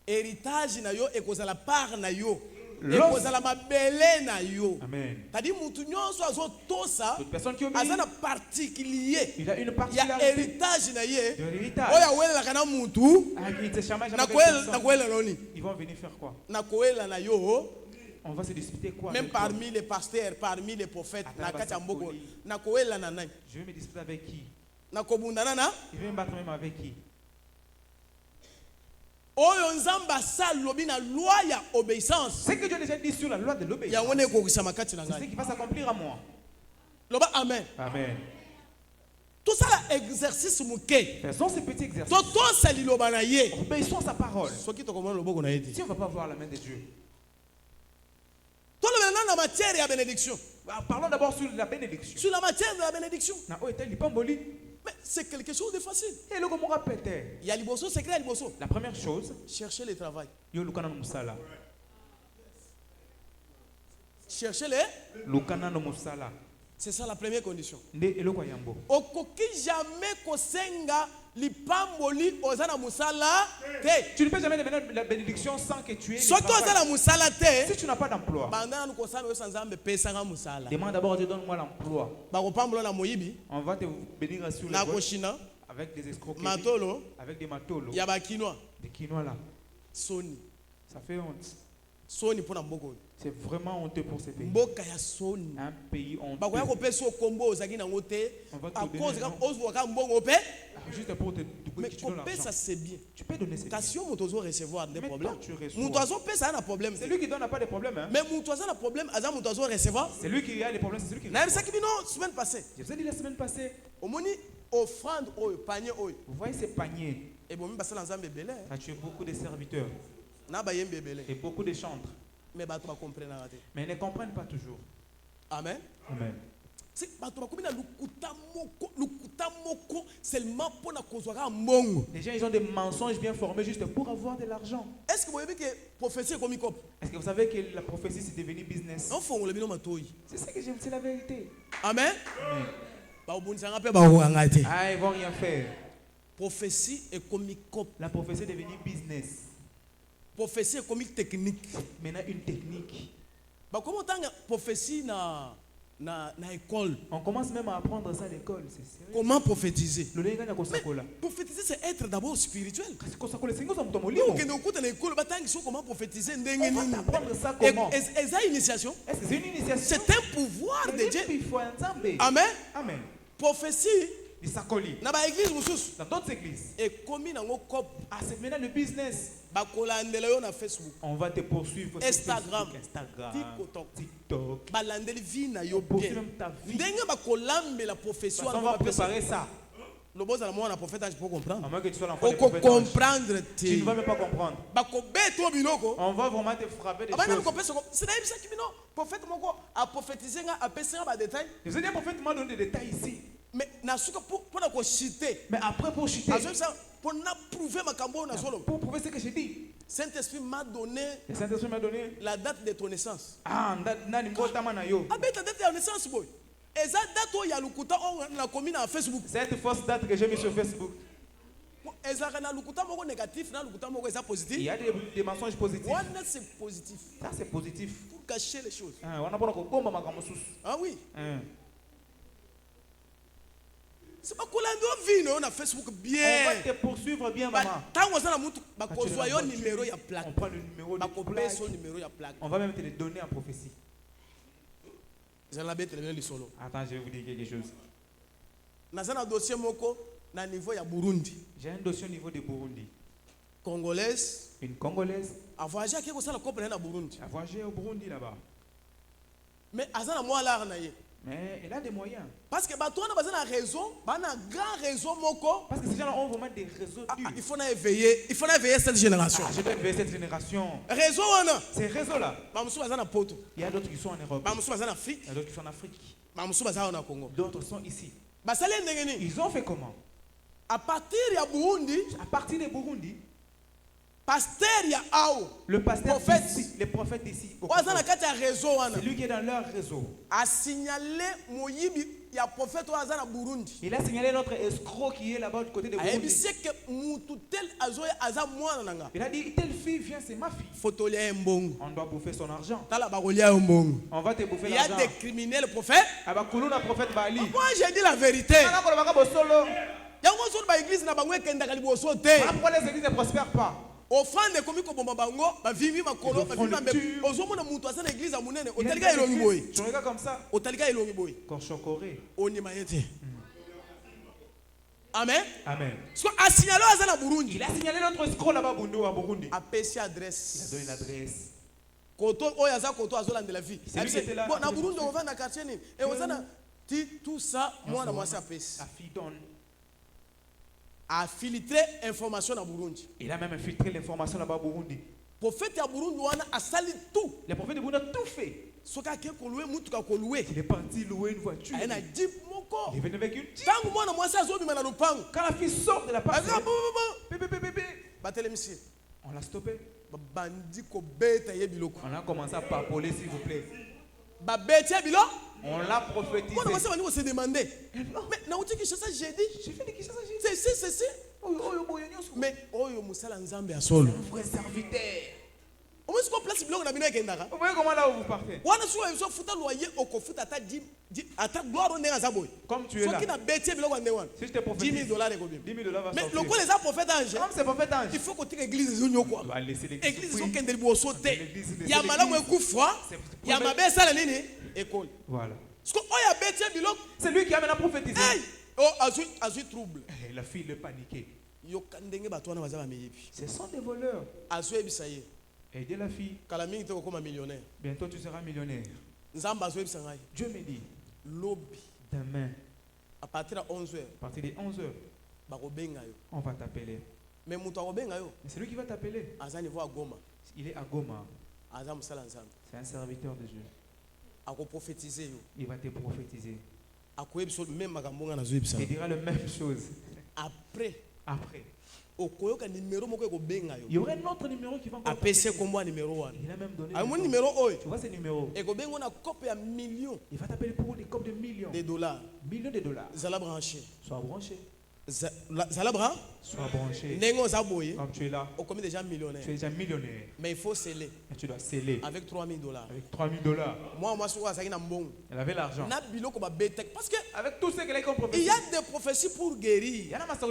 héritage na yo, ekozala part na yo, Lorsque- ekozala mabele na yo. Amen. C'est-à-dire mutu nyonso azotosa Toute personne qui obéit, azana particulier il a une ya particularité héritage na ye de l'héritage. oyo awelelaka na mutu Ah, il ne se chamaille jamais avec na personne. koyela noni Ils vont venir faire quoi? na koyela na yo. On va se disputer quoi? Même avec toi? parmi les pasteurs, parmi les prophètes, Attends, na bah, kati ya c'est mboko poli. na koyela na nani Je vais me disputer avec qui? na kobundana na Il veut me battre même avec qui? oyo nzambe asali lobi na loi ya obéissance Ce que Dieu a déjà dit sur la loi de l'obéissance, yango nde ekokisama kati na c'est ce ngai qui va s'accomplir à moi. loba amen Amen. tosala exercice moke Faisons ces petits exercices. totosa liloba na ye Obéissons à sa parole. soki tokomona loboko na ye te Si on ne va pas voir la main de Dieu. tolobela na matière ya bénédiction Parlons d'abord sur la bénédiction. sur la matière de la bénédiction Na o était lipamboli. mais c'est quelque chose de facile Et le comment répéter? ya liboso secret ya liboso La première chose, chercher le travail yo lukana no musala. chercher le Lukana no musala. c'est ça la première condition Nde eloko yambo. okoki jamais kosenga lipamboli oza na musala te Tu ne peux jamais demander la bénédiction sans que tu aies le soki oza travail. na musala te Si tu n'as pas d'emploi, banda nanu kosala oyo nzambe pesanga musala demande d'abord à Dieu, donne-moi l'emploi. bakopambola na moyibi On va te bénir sur na le vol koshina avec des escroqueries, matolo avec des matolos, ya bakinois des quinois là. soni Ça fait honte. soni mpo na mboka oyo C'est vraiment honteux pour ces pays. mboka ya soni Un pays bakoya honteux. kopesa okombo ozalaki nango te On va te donner akoze un nom. ozwaka mbongo mpe Juste pour te mais que tu donnes l'argent. kopesa c'est bien Tu peux donner ces kasi yo moto ozorecevoir nde Mais problème toi, tu reçois. moto azopesa aza na problème C'est te lui qui donne, n'a pas de problème. Hein? mais moto aza na problème aza moto azorecevoir C'est lui qui a les problèmes, c'est celui qui reçoit. nayebisaki bino semaine passée Je vous ai dit la semaine passée, omoni offrande oyo panier oyo vous voyez ces paniers, ebomi basala nzambe ebele ça tue beaucoup de serviteurs na bayembi ebele et beaucoup de chantres. mais bato bakomprenaka te Mais ils ne comprennent pas toujours. amen Amen. si bato bakomi na lukuta moko seulement mpo na kozwaka mbongo Les gens, ils ont des mensonges bien formés juste pour avoir de l'argent. est ce que boyebi ke prophétie ekomi kope Est-ce que vous savez que la prophétie, c'est devenu business? ofongola bino matoi C'est ça que j'aime, c'est la vérité. amen Amen. bakobunisanga mpe bakokanga te Ah, ils vont rien faire. prophétie ekomi kope La prophétie est devenue business. prophétie ekomi technique Maintenant, une technique. bakomi otanga prophétie na école On commence même à apprendre ça à l'école. C'est sérieux. comment prophétiser Le lenga na kosakola. prophétiser c'est être d'abord spirituel Kasi kosakola singo za mutomo limo. okende okuta na école batangisa yo comment prophétiser ndenge On va nini t'apprendre ça comment? eza initiation Est-ce que c'est une initiation? c'est un pouvoir de Dieu Dieu. amen Amen. prophétie Les sakoli. na baéglise mosusu Dans d'autres églises. ekomi nango cope Ah, c'est maintenant le business. bakolandela yo na Facebook On va te poursuivre sur Instagram. Facebook, Instagram, TikTok. TikTok. balandeli vie na yo Poursuit bien même ta vie. ndenge bakolambela prophétie Parce wana qu'on va bapesa préparer ça. lobozala mwana prophète anje po À comprendre moins que tu sois l'enfant des prophètes. okocomprendre Tu te ne vas même pas comprendre. bakobeta biloko On va vraiment te frapper des abana choses. kopesa sinayebisaki bino prophète moko aprophétise nga apesinga badetail Je vous ai dit, un prophète m'a donné des détails ici. mais na suka mpona koshite Mais après, pour chuter, azoyebisa mpona prouve makambo oyo nazoloba pour prouver ce que j'ai dit, saint-esprit m'a donné le Saint-Esprit m'a donné. la date de ton naissance Ah, nani mbotama na yo. abeta date ya naissance boy eza date oyo ya lokuta oyo nakomi na Facebook Cette fausse date que j'ai mis sur Facebook, ezalaka na lokuta moko négatif na lokuta moko eza il positif y a des mensonges positifs. wana c'est positif Ça, c'est positif. pour cacher les choses Ah, on a pas de makambo susu. ah oui Ah. c'est bakolanda yo vie na yo na Facebook On va bien te poursuivre bien, maman. ntango oza na mutu Quand tu es bakozwa dans yo la voiture, numéro ya plaque on prend le numéro de bakopesa yo plaque. numéro ya plaque On va même te le donner en prophétie. ezala betele bino lisolo Attends, je vais vous dire quelque chose. naza na dossier moko na niveau ya Burundi J'ai un dossier au niveau de Burundi. congolaise Une Congolaise avoyage ake kosala couple na ye na Burundi a voyagé au Burundi là-bas. mais aza na mwa lare na ye Mais elle a des moyens. parce que bato wana baza na réseau bana grand réseau moko Parce que ces gens-là ont vraiment des réseaux durs. il faut na éveiller cette génération Ah, je dois éveiller cette génération. réseau wana Ces réseaux-là, bamosusu baza na poto il y a d'autres qui sont en Europe. bamosusu baza na Afrique Il y a d'autres qui sont en Afrique. bamosusu baza awa na Congo D'autres sont ici. basali ndenge nini Ils ont fait comment? à partir ya Burundi À partir de Burundi, pasteur ya awo le pasteur Prophète. d'ici, les prophètes d'ici, au oyo aza na Congo, kati ya réseau wana c'est lui qui est dans leur réseau. asignale moyibi il y a prophète au hasard à Burundi. Il a signalé notre escroc qui est là-bas du côté de Il Burundi. sait que mutu tel azoya aza mwana nanga. Il a dit, telle fille, viens, c'est ma fille. Fotolia mbongo. On doit bouffer son argent. Tala bakolia mbongo. On va te bouffer Il y a l'argent. des criminels prophètes. Abakuluna prophète Bali. Moi j'ai dit la vérité. Pourquoi Yango so ba église na bango ekendaka liboso te. les églises ne prospèrent pas? Offrande komi ko bomba bango, ba vimi makolo, ba vimi mambe. Ozomona mutu asa na église ya munene, otalika elongi boy. Tu regardes comme ça. Otalika elongi boy. Korchokoré. Oni mayete. Amen. Amen. So a signalé aza na Burundi. Il a signalé notre escroc là-bas à Burundi. A PC Il a adresse. donné l'adresse. Koto oyaza koto azolande la vie. C'est lui qui était là. Bon na Burundi on va na quartier ni. Et ozana tout ça moi na moi ça PC. La fille donne. A filtré information na Burundi. Il a même filtré l'information là-bas à Burundi. Prophète ya Burundi wana a sali tout. Les prophètes de Burundi ont tout fait. Soka ke ko louer mutu ka ko louer. Il est parti louer une voiture. Ayena jeep moko. Il est venu avec une jeep. Tangu mwana mwasi azobima na lupango. Quand la fille sort de la partie, Bébé. Batelemisi. on l'a stoppé. Bandi ko beta ye biloko. On a commencé à parler, s'il vous plaît. Ba beta ye biloko. On l'a prophétisé. Mwana mwasi bandi ko se demander. Mais na uti Kinshasa j'ai dit. J'ai fait des questions. J'ai C'est. Mais oyo musala nzambe asolo. un vrai serviteur. Au moins, ce place biloko na bino ekendaka. Vous voyez comment là où vous partez? Wana suwa biso futa loyer okofuta ata gloire on nga boy. Comme tu es là. Soki na beti biloko ande wana. Si je te prophétise, 10 000 $ ekobima. 10 000 $ va Mais sortir. le quoi les a prophètes ange. Comme c'est prophète ange. Il faut que tu église zonyo quoi. On va laisser l'église. Église prier. okende liboso te. L'église, laissez Ya malamu l'église. ekufa. C'est Ya mabe sala nini? École. Voilà. Parce que oya beti biloko. C'est lui qui a maintenant prophétisé. Hey! Oh azui trouble. Eh, la fille le paniquait. Yo kandenge bato wana baza ba meyebi. Ce sont des voleurs. Azui ebisa ye. Aidez la fille. Kala mingi te kokoma millionnaire. Bientôt tu seras millionnaire. Nzamba azui ebisa ngai. Dieu me dit, Lobby. demain, À partir de 11h, à partir des 11h, bakobenga yo. on va t'appeler. Mais mutu akobenga yo. Mais c'est lui qui va t'appeler. Aza niveau à Goma. Il est à Goma. Aza musala nzambe. C'est un serviteur de Dieu. Ako prophétiser yo. Il va te prophétiser. Ako ebiso même makambo nga nazo ebisa. Il dira la même chose. Après, Après, okoyoka numéro moko ekobenga il y yo. aura un autre numéro qui va encore APC t'appeler. kombo numéro 1. Il a même donné. Ay mon le numéro oyo. Tu vois ce numéro? Ekobenga na copie ya millions Il va t'appeler pour des copes de millions. de dollars. Millions de dollars. Zala branché. Sois branché. Zala bran. Sois branché. Nengo za boye. Comme tu es là, O commis déjà tu es millionnaire. déjà millionnaire. Mais il faut sceller Et tu dois sceller avec 3 000 $. avec 3 000 $. Moi sur azaki na mbongo. Elle avait l'argent. Na biloko ba betek parce que Avec tout ce qu'elle a comme il prophétie. y a des prophéties pour Il guérir. y a un master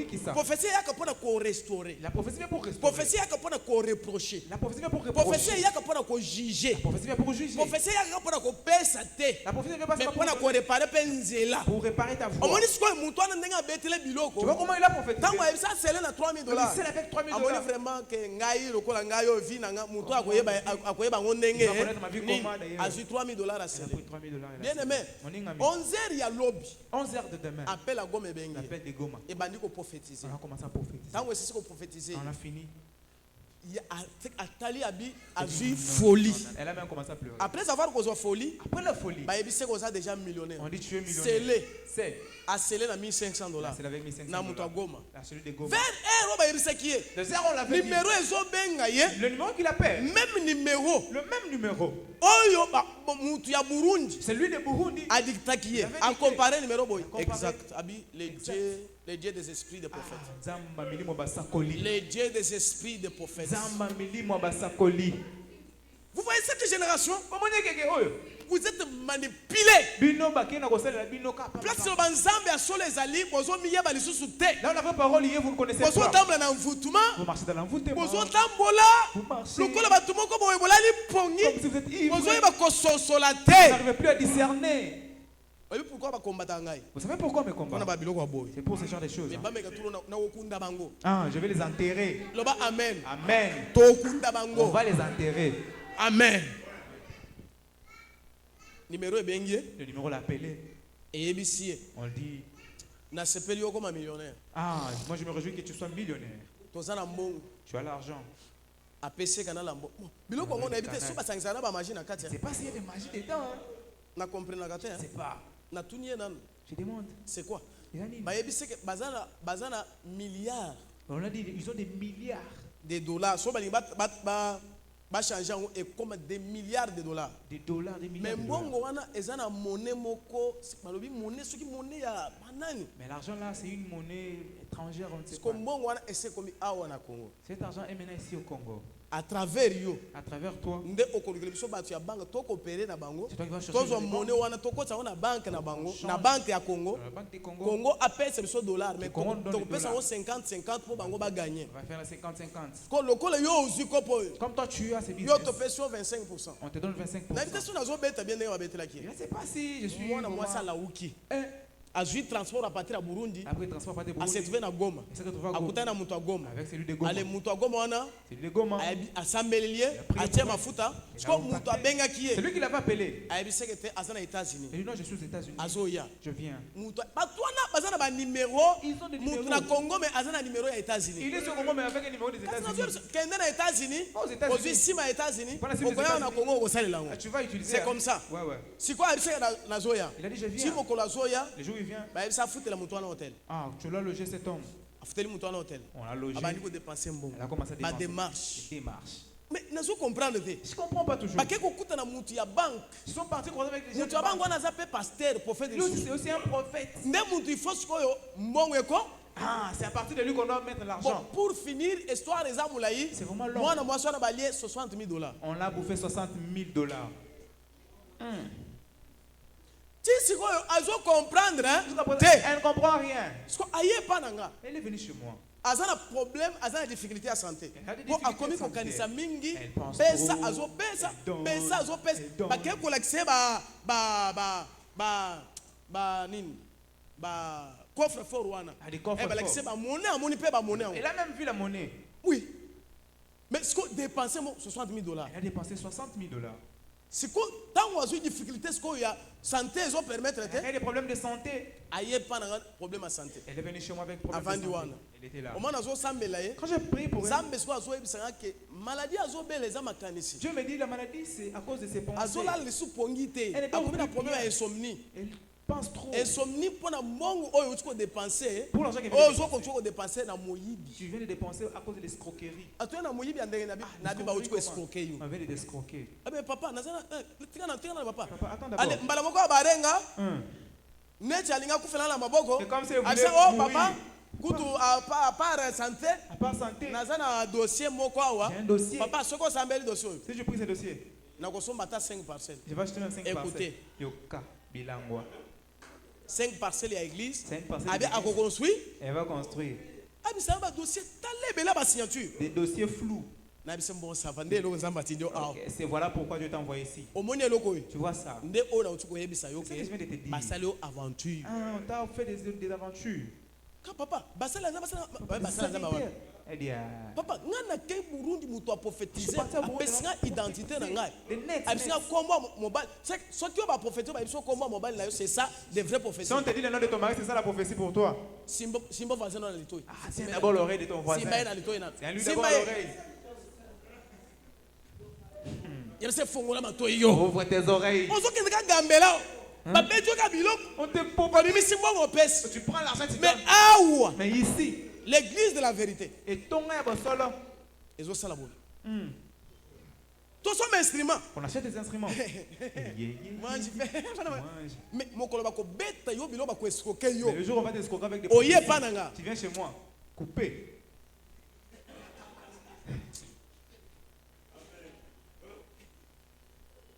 qui ça. Prophétie yaka pona ko restaurer. La prophétie vient pour restaurer. Prophétie yaka pona ko reprocher. La prophétie vient pour Prophétie reprocher. yaka pona ko juger. La prophétie vient pour juger. Prophétie yaka pona ko pesa te. La prophétie vient pas Mais pour, pona ko réparer penzela. pour réparer ta voix. Omoni siko mutu ana ndenga betele Tu biloko. vois comment il a prophétisé? Tango ebisa sele na 3 000 $. Il scelle avec 3 000 Amoni $. vraiment que ngai lokola ngai yo vi na nga mutu akoyeba ngo ndenge. Il va connaître ma vie comment, d'ailleurs. Azu 3 000 $ à Elle a sele. pris 3 000 $. Bien aimé. Mon ingami. 11h ya lobby. 11h de demain. Appel à Goma Bengi. L'appel de Goma. Et bandi ko prophétiser. On a commencé à prophétiser. Tango esisi ko prophétiser. On a fini. Il y a atali abi azu folie. Elle a même commencé à pleurer. Après avoir causé folie, Après la folie, bah ebise koza déjà millionnaire. on dit tu es millionnaire. Scellé. C'est. A scellé na 1500 $. C'est avec 1500 Na mutu $. Goma. La celui de Goma. Vers euro ba ebise qui est. Le 0, on l'avait dit. Numéro ezo benga ye. Le numéro qu'il appelle. Même numéro. Le même numéro. Oyo ba mutu ya Burundi. C'est lui de Burundi. A dicta qui est. Il avait A dicté. comparer numéro boy. Comparer. Exact. Abi les dieux des esprits des prophètes. Zamba milimo basakoli. Les dieux des esprits des prophètes. Zamba milimo basakoli. Vous voyez cette génération? Omoni keke oyo. Vous êtes manipulés. Bino bakena kosalela bino kapa. Place sur banzambe ya solo ezali bozo miyeba lisusu te. Là on a fait parole hier, vous ne connaissez Bozo pas. tambola na mvutuma. Vous marchez dans l'envoûtement. Bozo Comme tambola. Vous marchez. Lokola bato moko boye bolali si pongi. vous êtes ivre. Bozo yeba kososola Vous te. n'arrivez plus à discerner. Oyebi pourquoi bakombata ngai? Vous savez pourquoi mes Wana combats? ba biloko ya boye. C'est pour ce genre de choses. Mais Hein. ba meka tulo na okunda bango. Ah, je vais les enterrer. Loba amen. Amen. To okunda On bango. va les enterrer. Amen. Numéro ebengi Le numéro l'appelé. eyebisi On dit, na sepeli yo koma millionnaire. ah, moi je me réjouis que tu sois millionnaire. Toza na mbongo. Tu as l'argent. apesi kana la mbongo. Biloko ngo na ebite so basangisa na ba machine na kati. Je ne sais pas s'il y a des magies dedans. Hein. Na comprendre na kati. Je ne sais pas. Na tunie nan. Je demande. C'est quoi? Il a dit, Ba yebisi ke bazana milliards on a dit, ils ont des milliards. de dollars. So ba ba changer et comme des milliards de dollars. Des dollars, des Mais milliards de dollars. mbongo wana ezana monnaie moko, balobi monnaie soki monnaie ya banani. Mais l'argent là, c'est une monnaie étrangère, on ne sait Parce que pas. mbongo wana ese komi awa na Congo. Cet argent est maintenant ici au Congo. À travers yo, À travers toi, nde okolukele biso batu ya banque to coopérer na bango. c'est toi qui vas chercher Tozo les monnaie banques. wana to kota na banque na bango, Change. na banque ya Congo. La banque du Congo Congo appelle biso dollar mais Congo donne to les pesa dollars. 50-50 pour bango ba gagner. va faire la 50-50. Ko lokole yo uzi kopo yo. Comme toi, tu as ces Yo business, to pesa 25%. on te donne 25%. Na vitesse na zo beta bien nga betela ki. Je ne sais pas si je suis. Mwana mwasa la uki. Azui transport à partir à Burundi. Après, transport pas de A Burundi. se trouver na Goma. Il s'est retrouvé à Goma. Akutana na mutu wa Goma. Avec celui de Goma. Ale mutu wa Goma wana Celui de Goma. asambelilie atie mafuta. Siko mutu abenga ki C'est ye. lui qui l'avait appelé. Ayebi sekete azana États-Unis. Il dit non, je suis aux États-Unis. Azoya. Je viens. Mutu batu wana bazana ba numéro. Ils ont des Mutu numéros. na Congo mais azana numéro ya États-Unis. Il est sur Congo, mais avec un numéro des États-Unis. Kende na États-Unis. Aux États-Unis. Ozui sima États-Unis. Pendant ces Okoya na États-Unis. Congo okosalela ngo. Ah, tu vas utiliser. C'est hein. comme ça. Ouais, ouais. Siko ayebi sekete na zoya. Il a dit je Si viens. mokolo azoya, Le jour où il vient. ba yebi sa futela mutu wana hôtel. Ah, tu l'as logé cet homme. Afuteli mutu wana hôtel. On l'a logé. Abandi ko dépenser mbongo. Elle a commencé à Ba dépenser. démarche. Des démarches. Mais nazo comprendre te. Je comprends pas toujours. Bake kokuta na mutu ya banque. Ils sont partis croiser avec les gens. Mutu ya banque wana aza pe pasteur, prophète de Lui aussi, Jésus. c'est aussi un prophète. Nde mutu il faut sikoyo mbongo eko. Ah, c'est à partir de lui qu'on doit mettre Bon, l'argent. pour finir, histoire eza mulayi. C'est vraiment long. Mwana mwasi wana balie $60,000. On l'a bouffé 60 000 dollars. Ti sikoyo azo comprendre Jusqu'à présent, te. elle ne comprend rien. Siko aye pa nanga. Elle est venue chez moi. Aza na problème, aza na difficulté ya santé. Elle a des Po difficultés akomi de santé. kokanisa mingi, Elle pense pesa trop. azo pesa, Elle donne. pesa azo pesa. Elle donne. Bake kolakise ba nini? Ba coffre fort wana. Ah, des coffres Balakise forts. ba monnaie amoni pe ba monnaie. Elle a même vu la monnaie. Oui. Mais ce qu'on dépense $60,000. Elle a dépensé 60 000 dollars. C'est quoi tant on a une difficulté, ce qu'il y a santé, ils ont permettre Elle a des problèmes de santé. aïe pas de problème à santé. Elle est venue chez moi avec problème Avant de du santé. one. Elle était là. Au moins nazo sambelaye. Quand j'ai prié pour elle, Zambe so azo ebisanga ke maladie azo beleza makanisi. Dieu me dit la maladie c'est à cause de ses pensées. Azo la lesu pongite. Elle est pas Akomi na beaucoup problème bien. à insomnie. Elle pense trop. Insomnie pona mongo oyo tu ko dépenser. Pour l'argent qu'elle vient de Ozo ko tu ko dépenser na moyibi. Tu viens de dépenser à cause de l'escroquerie. Atoya na moyibi andenge na bi ba uti ko escroquer yo. On vient de escroquer. Abe papa nazana tika na papa. Papa, attends Ale d'abord. mbala moko abarenga. Neti alinga kufela na maboko. C'est comme si elle Asa voulait oh mourir. papa kutu à part santé À part santé, naza na dossier moko awa. j'ai un dossier. Papa soko sambeli dossier oyo. Si je pris ce dossier, Na kosomba ta 5 parcelles. je vais acheter un 5 Écoutez. parcelles. Yoka, Bilangwa. 5 parcelles à église. 5 parcelles. Abi d'église. ako construire. Elle va construire Abi ça ba dossier talebe la ba signature. des dossiers flous. Na biso bon savande lo nzamba tindio awa. Ok, c'est voilà pourquoi Dieu t'a envoyé ici. Omoni eloko yo. Tu vois ça? Nde o na utuko yebisa yo C'est ce que je viens de te ke dire. basale yo aventure. Ah, on t'a fait des aventures. Ka papa basale nzamba basale nzamba wa. Elle dit, Papa ngana ke Burundi mutu a Je prophétiser suis parti à Burundi, apesinga on a identité na ngai. les nets. Apesinga kombo mobile. C'est ce qui va prophétiser ba biso kombo mobile na yo c'est ça des vrais Si prophéties. on te dit le nom de ton mari, c'est ça la prophétie pour toi. Simba voisin na litoi. Ah, c'est d'abord l'oreille de ton voisin. Simba na litoi na. C'est à lui d'abord Simba l'oreille. il se fongola matoi yo. Ouvre tes oreilles. Ozo kende ka gambela. Ba bejo ka biloko. On te Ba propose. bimi simbo mo pesi. Tu prends l'argent, tu Mais donnes. awa Mais ici, l'église de la vérité. et ton gars est solo. Ezo sala boy. To so instrument. On achète des instruments. Mange. Mange. Mais mokolo ba ko beta yo bilo ba ko escroquer yo. Mais le jour où on va t'escroquer avec des Oye prophéties, pananga. tu viens chez moi, coupé.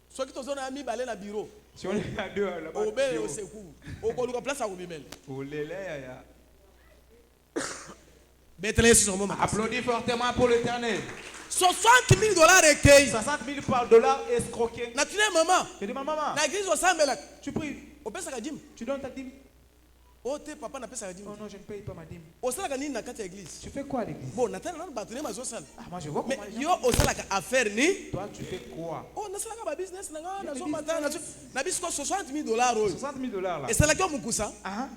Soki tozo na mi balé na bureau. Si on est à deux là-bas. Obele o sekou. Okoluka place à bibel. Oh, lélé, ya. Betele sur moment. Applaudis fortement pour l'éternel. $60,000 recueillis. 60 000 par dollar escroqué. Na tine maman. Je dis, maman, Na église o sambela. tu pries, Opesa ka dîme. tu donnes ta dîme. O te papa na pesa ka dîme. Oh non, je ne paye pas ma dîme. O sala ka nini na kati ya église. Tu fais quoi à l'église? Bon, natana na batune mazo sala. Ah, moi je vois Mais comment les yo gens. o sala ka affaire ni. Toi, tu fais quoi? Oh, na sala ka ba business na nga na Le zo mata na zo. Na bisko $60,000 oyo. 60 000 dollars là. Et ça la kwa mukusa. Ah,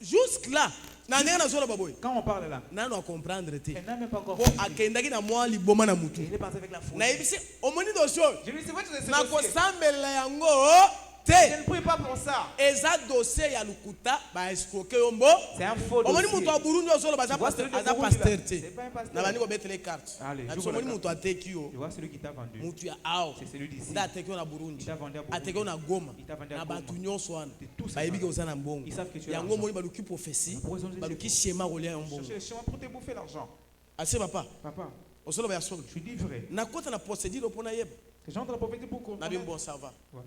Jusque là. Na ndenge na zo na baboy. quand on parle là, Nano a comprendre te. elle n'a même pas encore. Po akendaki na mwa liboma na mutu. Il est parti avec la foule. Na yebisi omoni dossier. Je lui dis, c'est vrai, tu sais, Na c'est dossier. kosambela yango Je te ne prie pas pour ça. eza dossier ya lukuta ba escroquer yombo C'est un faux omoni dossier. mutu wa Burundi ozolo baza Tu vois pasteur celui de aza Burundi, pasteur là. te C'est pas un pasteur. na bani ko betele carte Allez, na j'ouvre la somoni carte. mutu ateki yo Tu vois celui qui t'a vendu. mutu ya awa C'est celui d'ici. nda ateki yo na Burundi Il t'a vendu à Burundi. ateki yo na Goma Il t'a vendu à na Goma. bato nyonso wana C'est tout ça. bayebi ke oza na mbongo Ils savent que tu as yango l'argent. omoni baluki prophétie Pourquoi ils ont dit baluki c'est schéma kolia yo mbongo Cherchez les chemins pour te bouffer l'argent. ase papa Papa, osoloba ya solo je dis vrai. nakota na procédure mpona yeba Les gens de la prophétie pour qu'on. nabi bon ça va Ouais.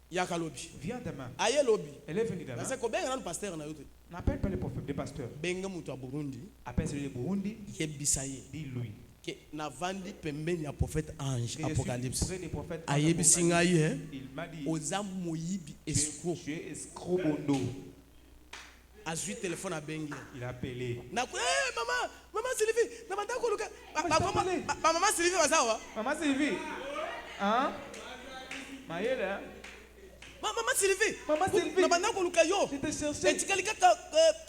yaka lobi Viens demain. aye lobi Elle est venue demain. parce que kobenga nanu pasteur na yo te N'appelle pas les prophètes, les pasteurs. benga mutu ya Burundi Appelle celui de Burundi. yebisa ye Dis-lui. ke navandi pembeni ya prophète ange Que je suis apocalypse près des prophètes. ayebisi ngai ye Il m'a dit. oza moyibi escroc Tu es escroc bondo. azwi telefone abengi Il a appelé. mama Sylvie na banda koluka appelé. mama Sylvie baza wa Maman Sylvie. Hein? Maëlle, hein? mama Sylvie Maman Sylvie. na banda koluka yo Je te cherchais. etikali kaka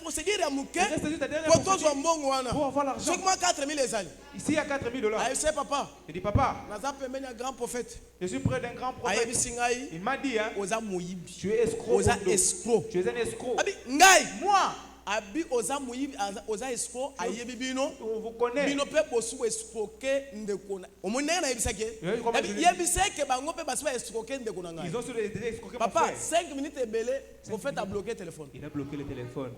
procédure ya moke Reste juste ta dernière po procédure tozwa mbongo wana pour avoir l'argent. soki mwa 4000 ezali Ici, il y a 4 000 $. ayebisi papa Il dit, papa, naza pembeni ya grand prophète je suis près d'un grand prophète. ayebisi ngai Il m'a dit, hein, oza moyibi tu es escroc. oza bondo. escroc Tu es un escroc. abi ngai Moi, abi oza moyibi oza escroc ayebi bino on vous connaît. bino mpe bosu escroke ndeko na omoni ndenge nayebisaki Oui, comment je l'ai yebisa eke bango mpe basi baescroke ndeko na ngai Ils ont sur les escroqués mon papa frère. 5 minutes ebele prophète a bloqué téléphone Il a bloqué le téléphone.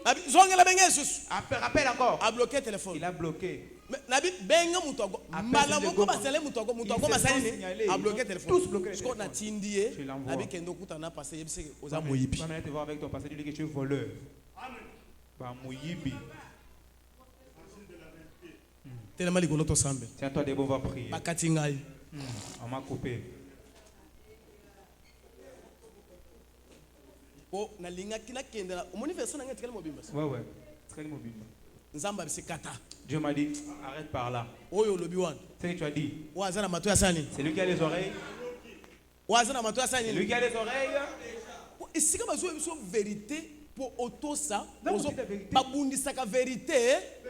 nabi zongela benge esusu Rappelle encore. a bloqué téléphone Il a bloqué. nabi benga mutu ago Appelle mbala de moko Goma. basale mutu ago Ils se basali sont nini signalés, a ils bloqué ont téléphone tous bloqué le siko téléphone. natindi ye Je l'envoie. nabi kende okutana pase yebisi ke oza Va moyibi venir te voir avec toi parce que tu dis que tu es voleur. Bah, Moyibi. telema likolo tosambe Tiens-toi debout, on va prier. bakati ngai On m'a coupé. po nalingaki nakende na omoni version na ngai etikali mobimba Ouais, ouais. Très mobile. nzambe abisi kata Dieu m'a dit, arrête par là. oyo olobi wana C'est ce que tu as dit. oyo aza na mato ya sani C'est lui qui a les oreilles. oyo aza na mato ya C'est lui sani qui a les oreilles. esika bazwa biso vérité po otosa Non, ozo- c'est la vérité. babundisaka vérité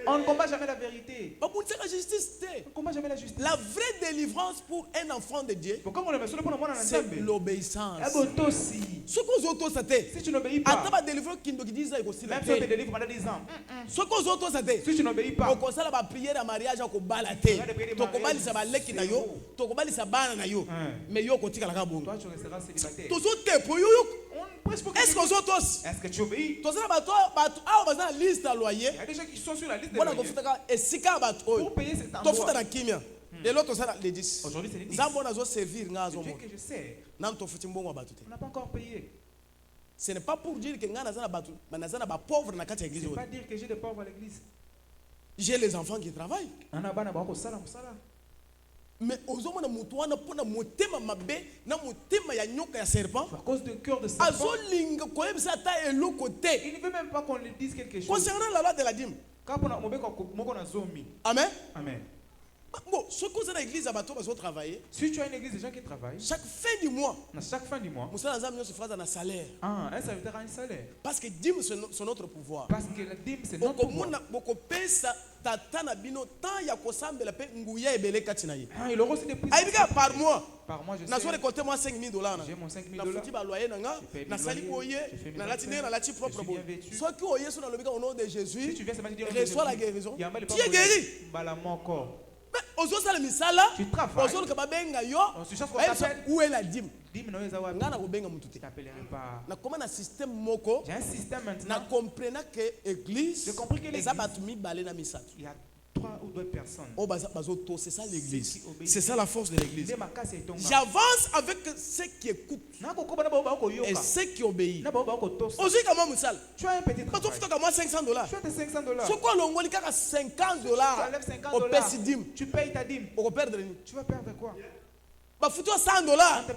On ne combat jamais la vérité. babundisaka justice te On ne combat jamais la justice. la vraie délivrance pour un enfant de Dieu Pourquoi on le met sur le point de moi dans c'est la l'obéissance aussi. soki ozotosa te Si tu n'obéis ata pas, badélivre kindoki 10 ans ekosila même si on te te délivre pendant 10 ans, soki ozotosa te si tu n'obéis pas, okosala bapriere ya mariage ya kobala te tokobalisa baleki na yo tokobalisa bana na yo mais yo okotikalaka bongo toi tu resteras célibataire. tozotepo yoyo On prêche pour est-ce que ozotosa Est-ce que tu obéis? tozala bato awa baza na liste ya loyer Il y a des gens qui sont sur la liste de mpona loyer. kofutaka esika ya bato oyo Pour payer cet tofuta endroit. na kimia lelo tosala le 10 Aujourd'hui, c'est les 10. nzambe oyo nazoservir ngai C'est Dieu azomona que je sais. nanu tofuti mbongo ya bato te On n'a pas encore payé. ce n'est pas pour dire que ngai naza na bato naza na bapauvre na kati ya Ce église n'est pas oyo dire que j'ai des pauvres à l'église. j'ai les enfants qui travaillent On a bana bako sala musala. mais ozomona moto wana mpona motema mabe na motema ya nyoka ya serpent À cause de cœur de serpent. azolinga koyebisa ata eloko te Il ne veut même pas qu'on lui dise quelque chose. concernant la loi de la dîme Quand on a moko na zombie. amen Amen. bon soki oza na église ya bato bazotravaille Si tu as une église de gens qui travaillent, chaque fin du mois à chaque fin du mois, mosala nzambe nyonso fraza na salaire un serviteur a un salaire. parce que dîme c'est notre pouvoir Parce que la dîme, c'est notre pouvoir. okomona bokopesa tata na bino temps ya kosambela mpe nguya ebele kati na ye Ah, il aura aussi des prix. ayebika par mois Par mois, je nazo sais. récolter moi 5 000 $. J'ai mon 5 000 nafuti baloyer na nga Je paye mes nasali loyers, boye je fais mes nalati ndenge affaires, nalati je propre suis boye bien vêtu. soki oye so nalobika au nom de Si Jésus tu viens ce matin dire reçois la guérison il y a un mal tu es guéri Bala mon corps. mais ozosala misala Tu travailles. ozoluka babenga yo On se cherche qu'on bayebisa t'appelle. où est la dîme Dîme, non, ils ont nga na kobenga mutu te Je t'appellerai pas. nakoma na système moko J'ai un système na maintenant. comprena que église J'ai compris que l'église- eza bato mibale na misato Il y a 3 ou 2 personnes. oyo bazoto c'est ça l'église Ceux qui obéissent. c'est ça la force de l'église Nde makasi etonga. j'avance avec ceux qui écoutent Nakokoba na bao bako et yoka. ceux qui obéissent Na bao bako tosa. ozwika mwa mosala Tu as un petit travail. bazofutaka mwa 500 $. Tu as tes 500 $. soki olongoli kaka 50 Tu $ enlèves 50 $. opesi dîme Tu payes ta dîme. okoperdre nini Tu vas perdre quoi? bafuti wa 100 $.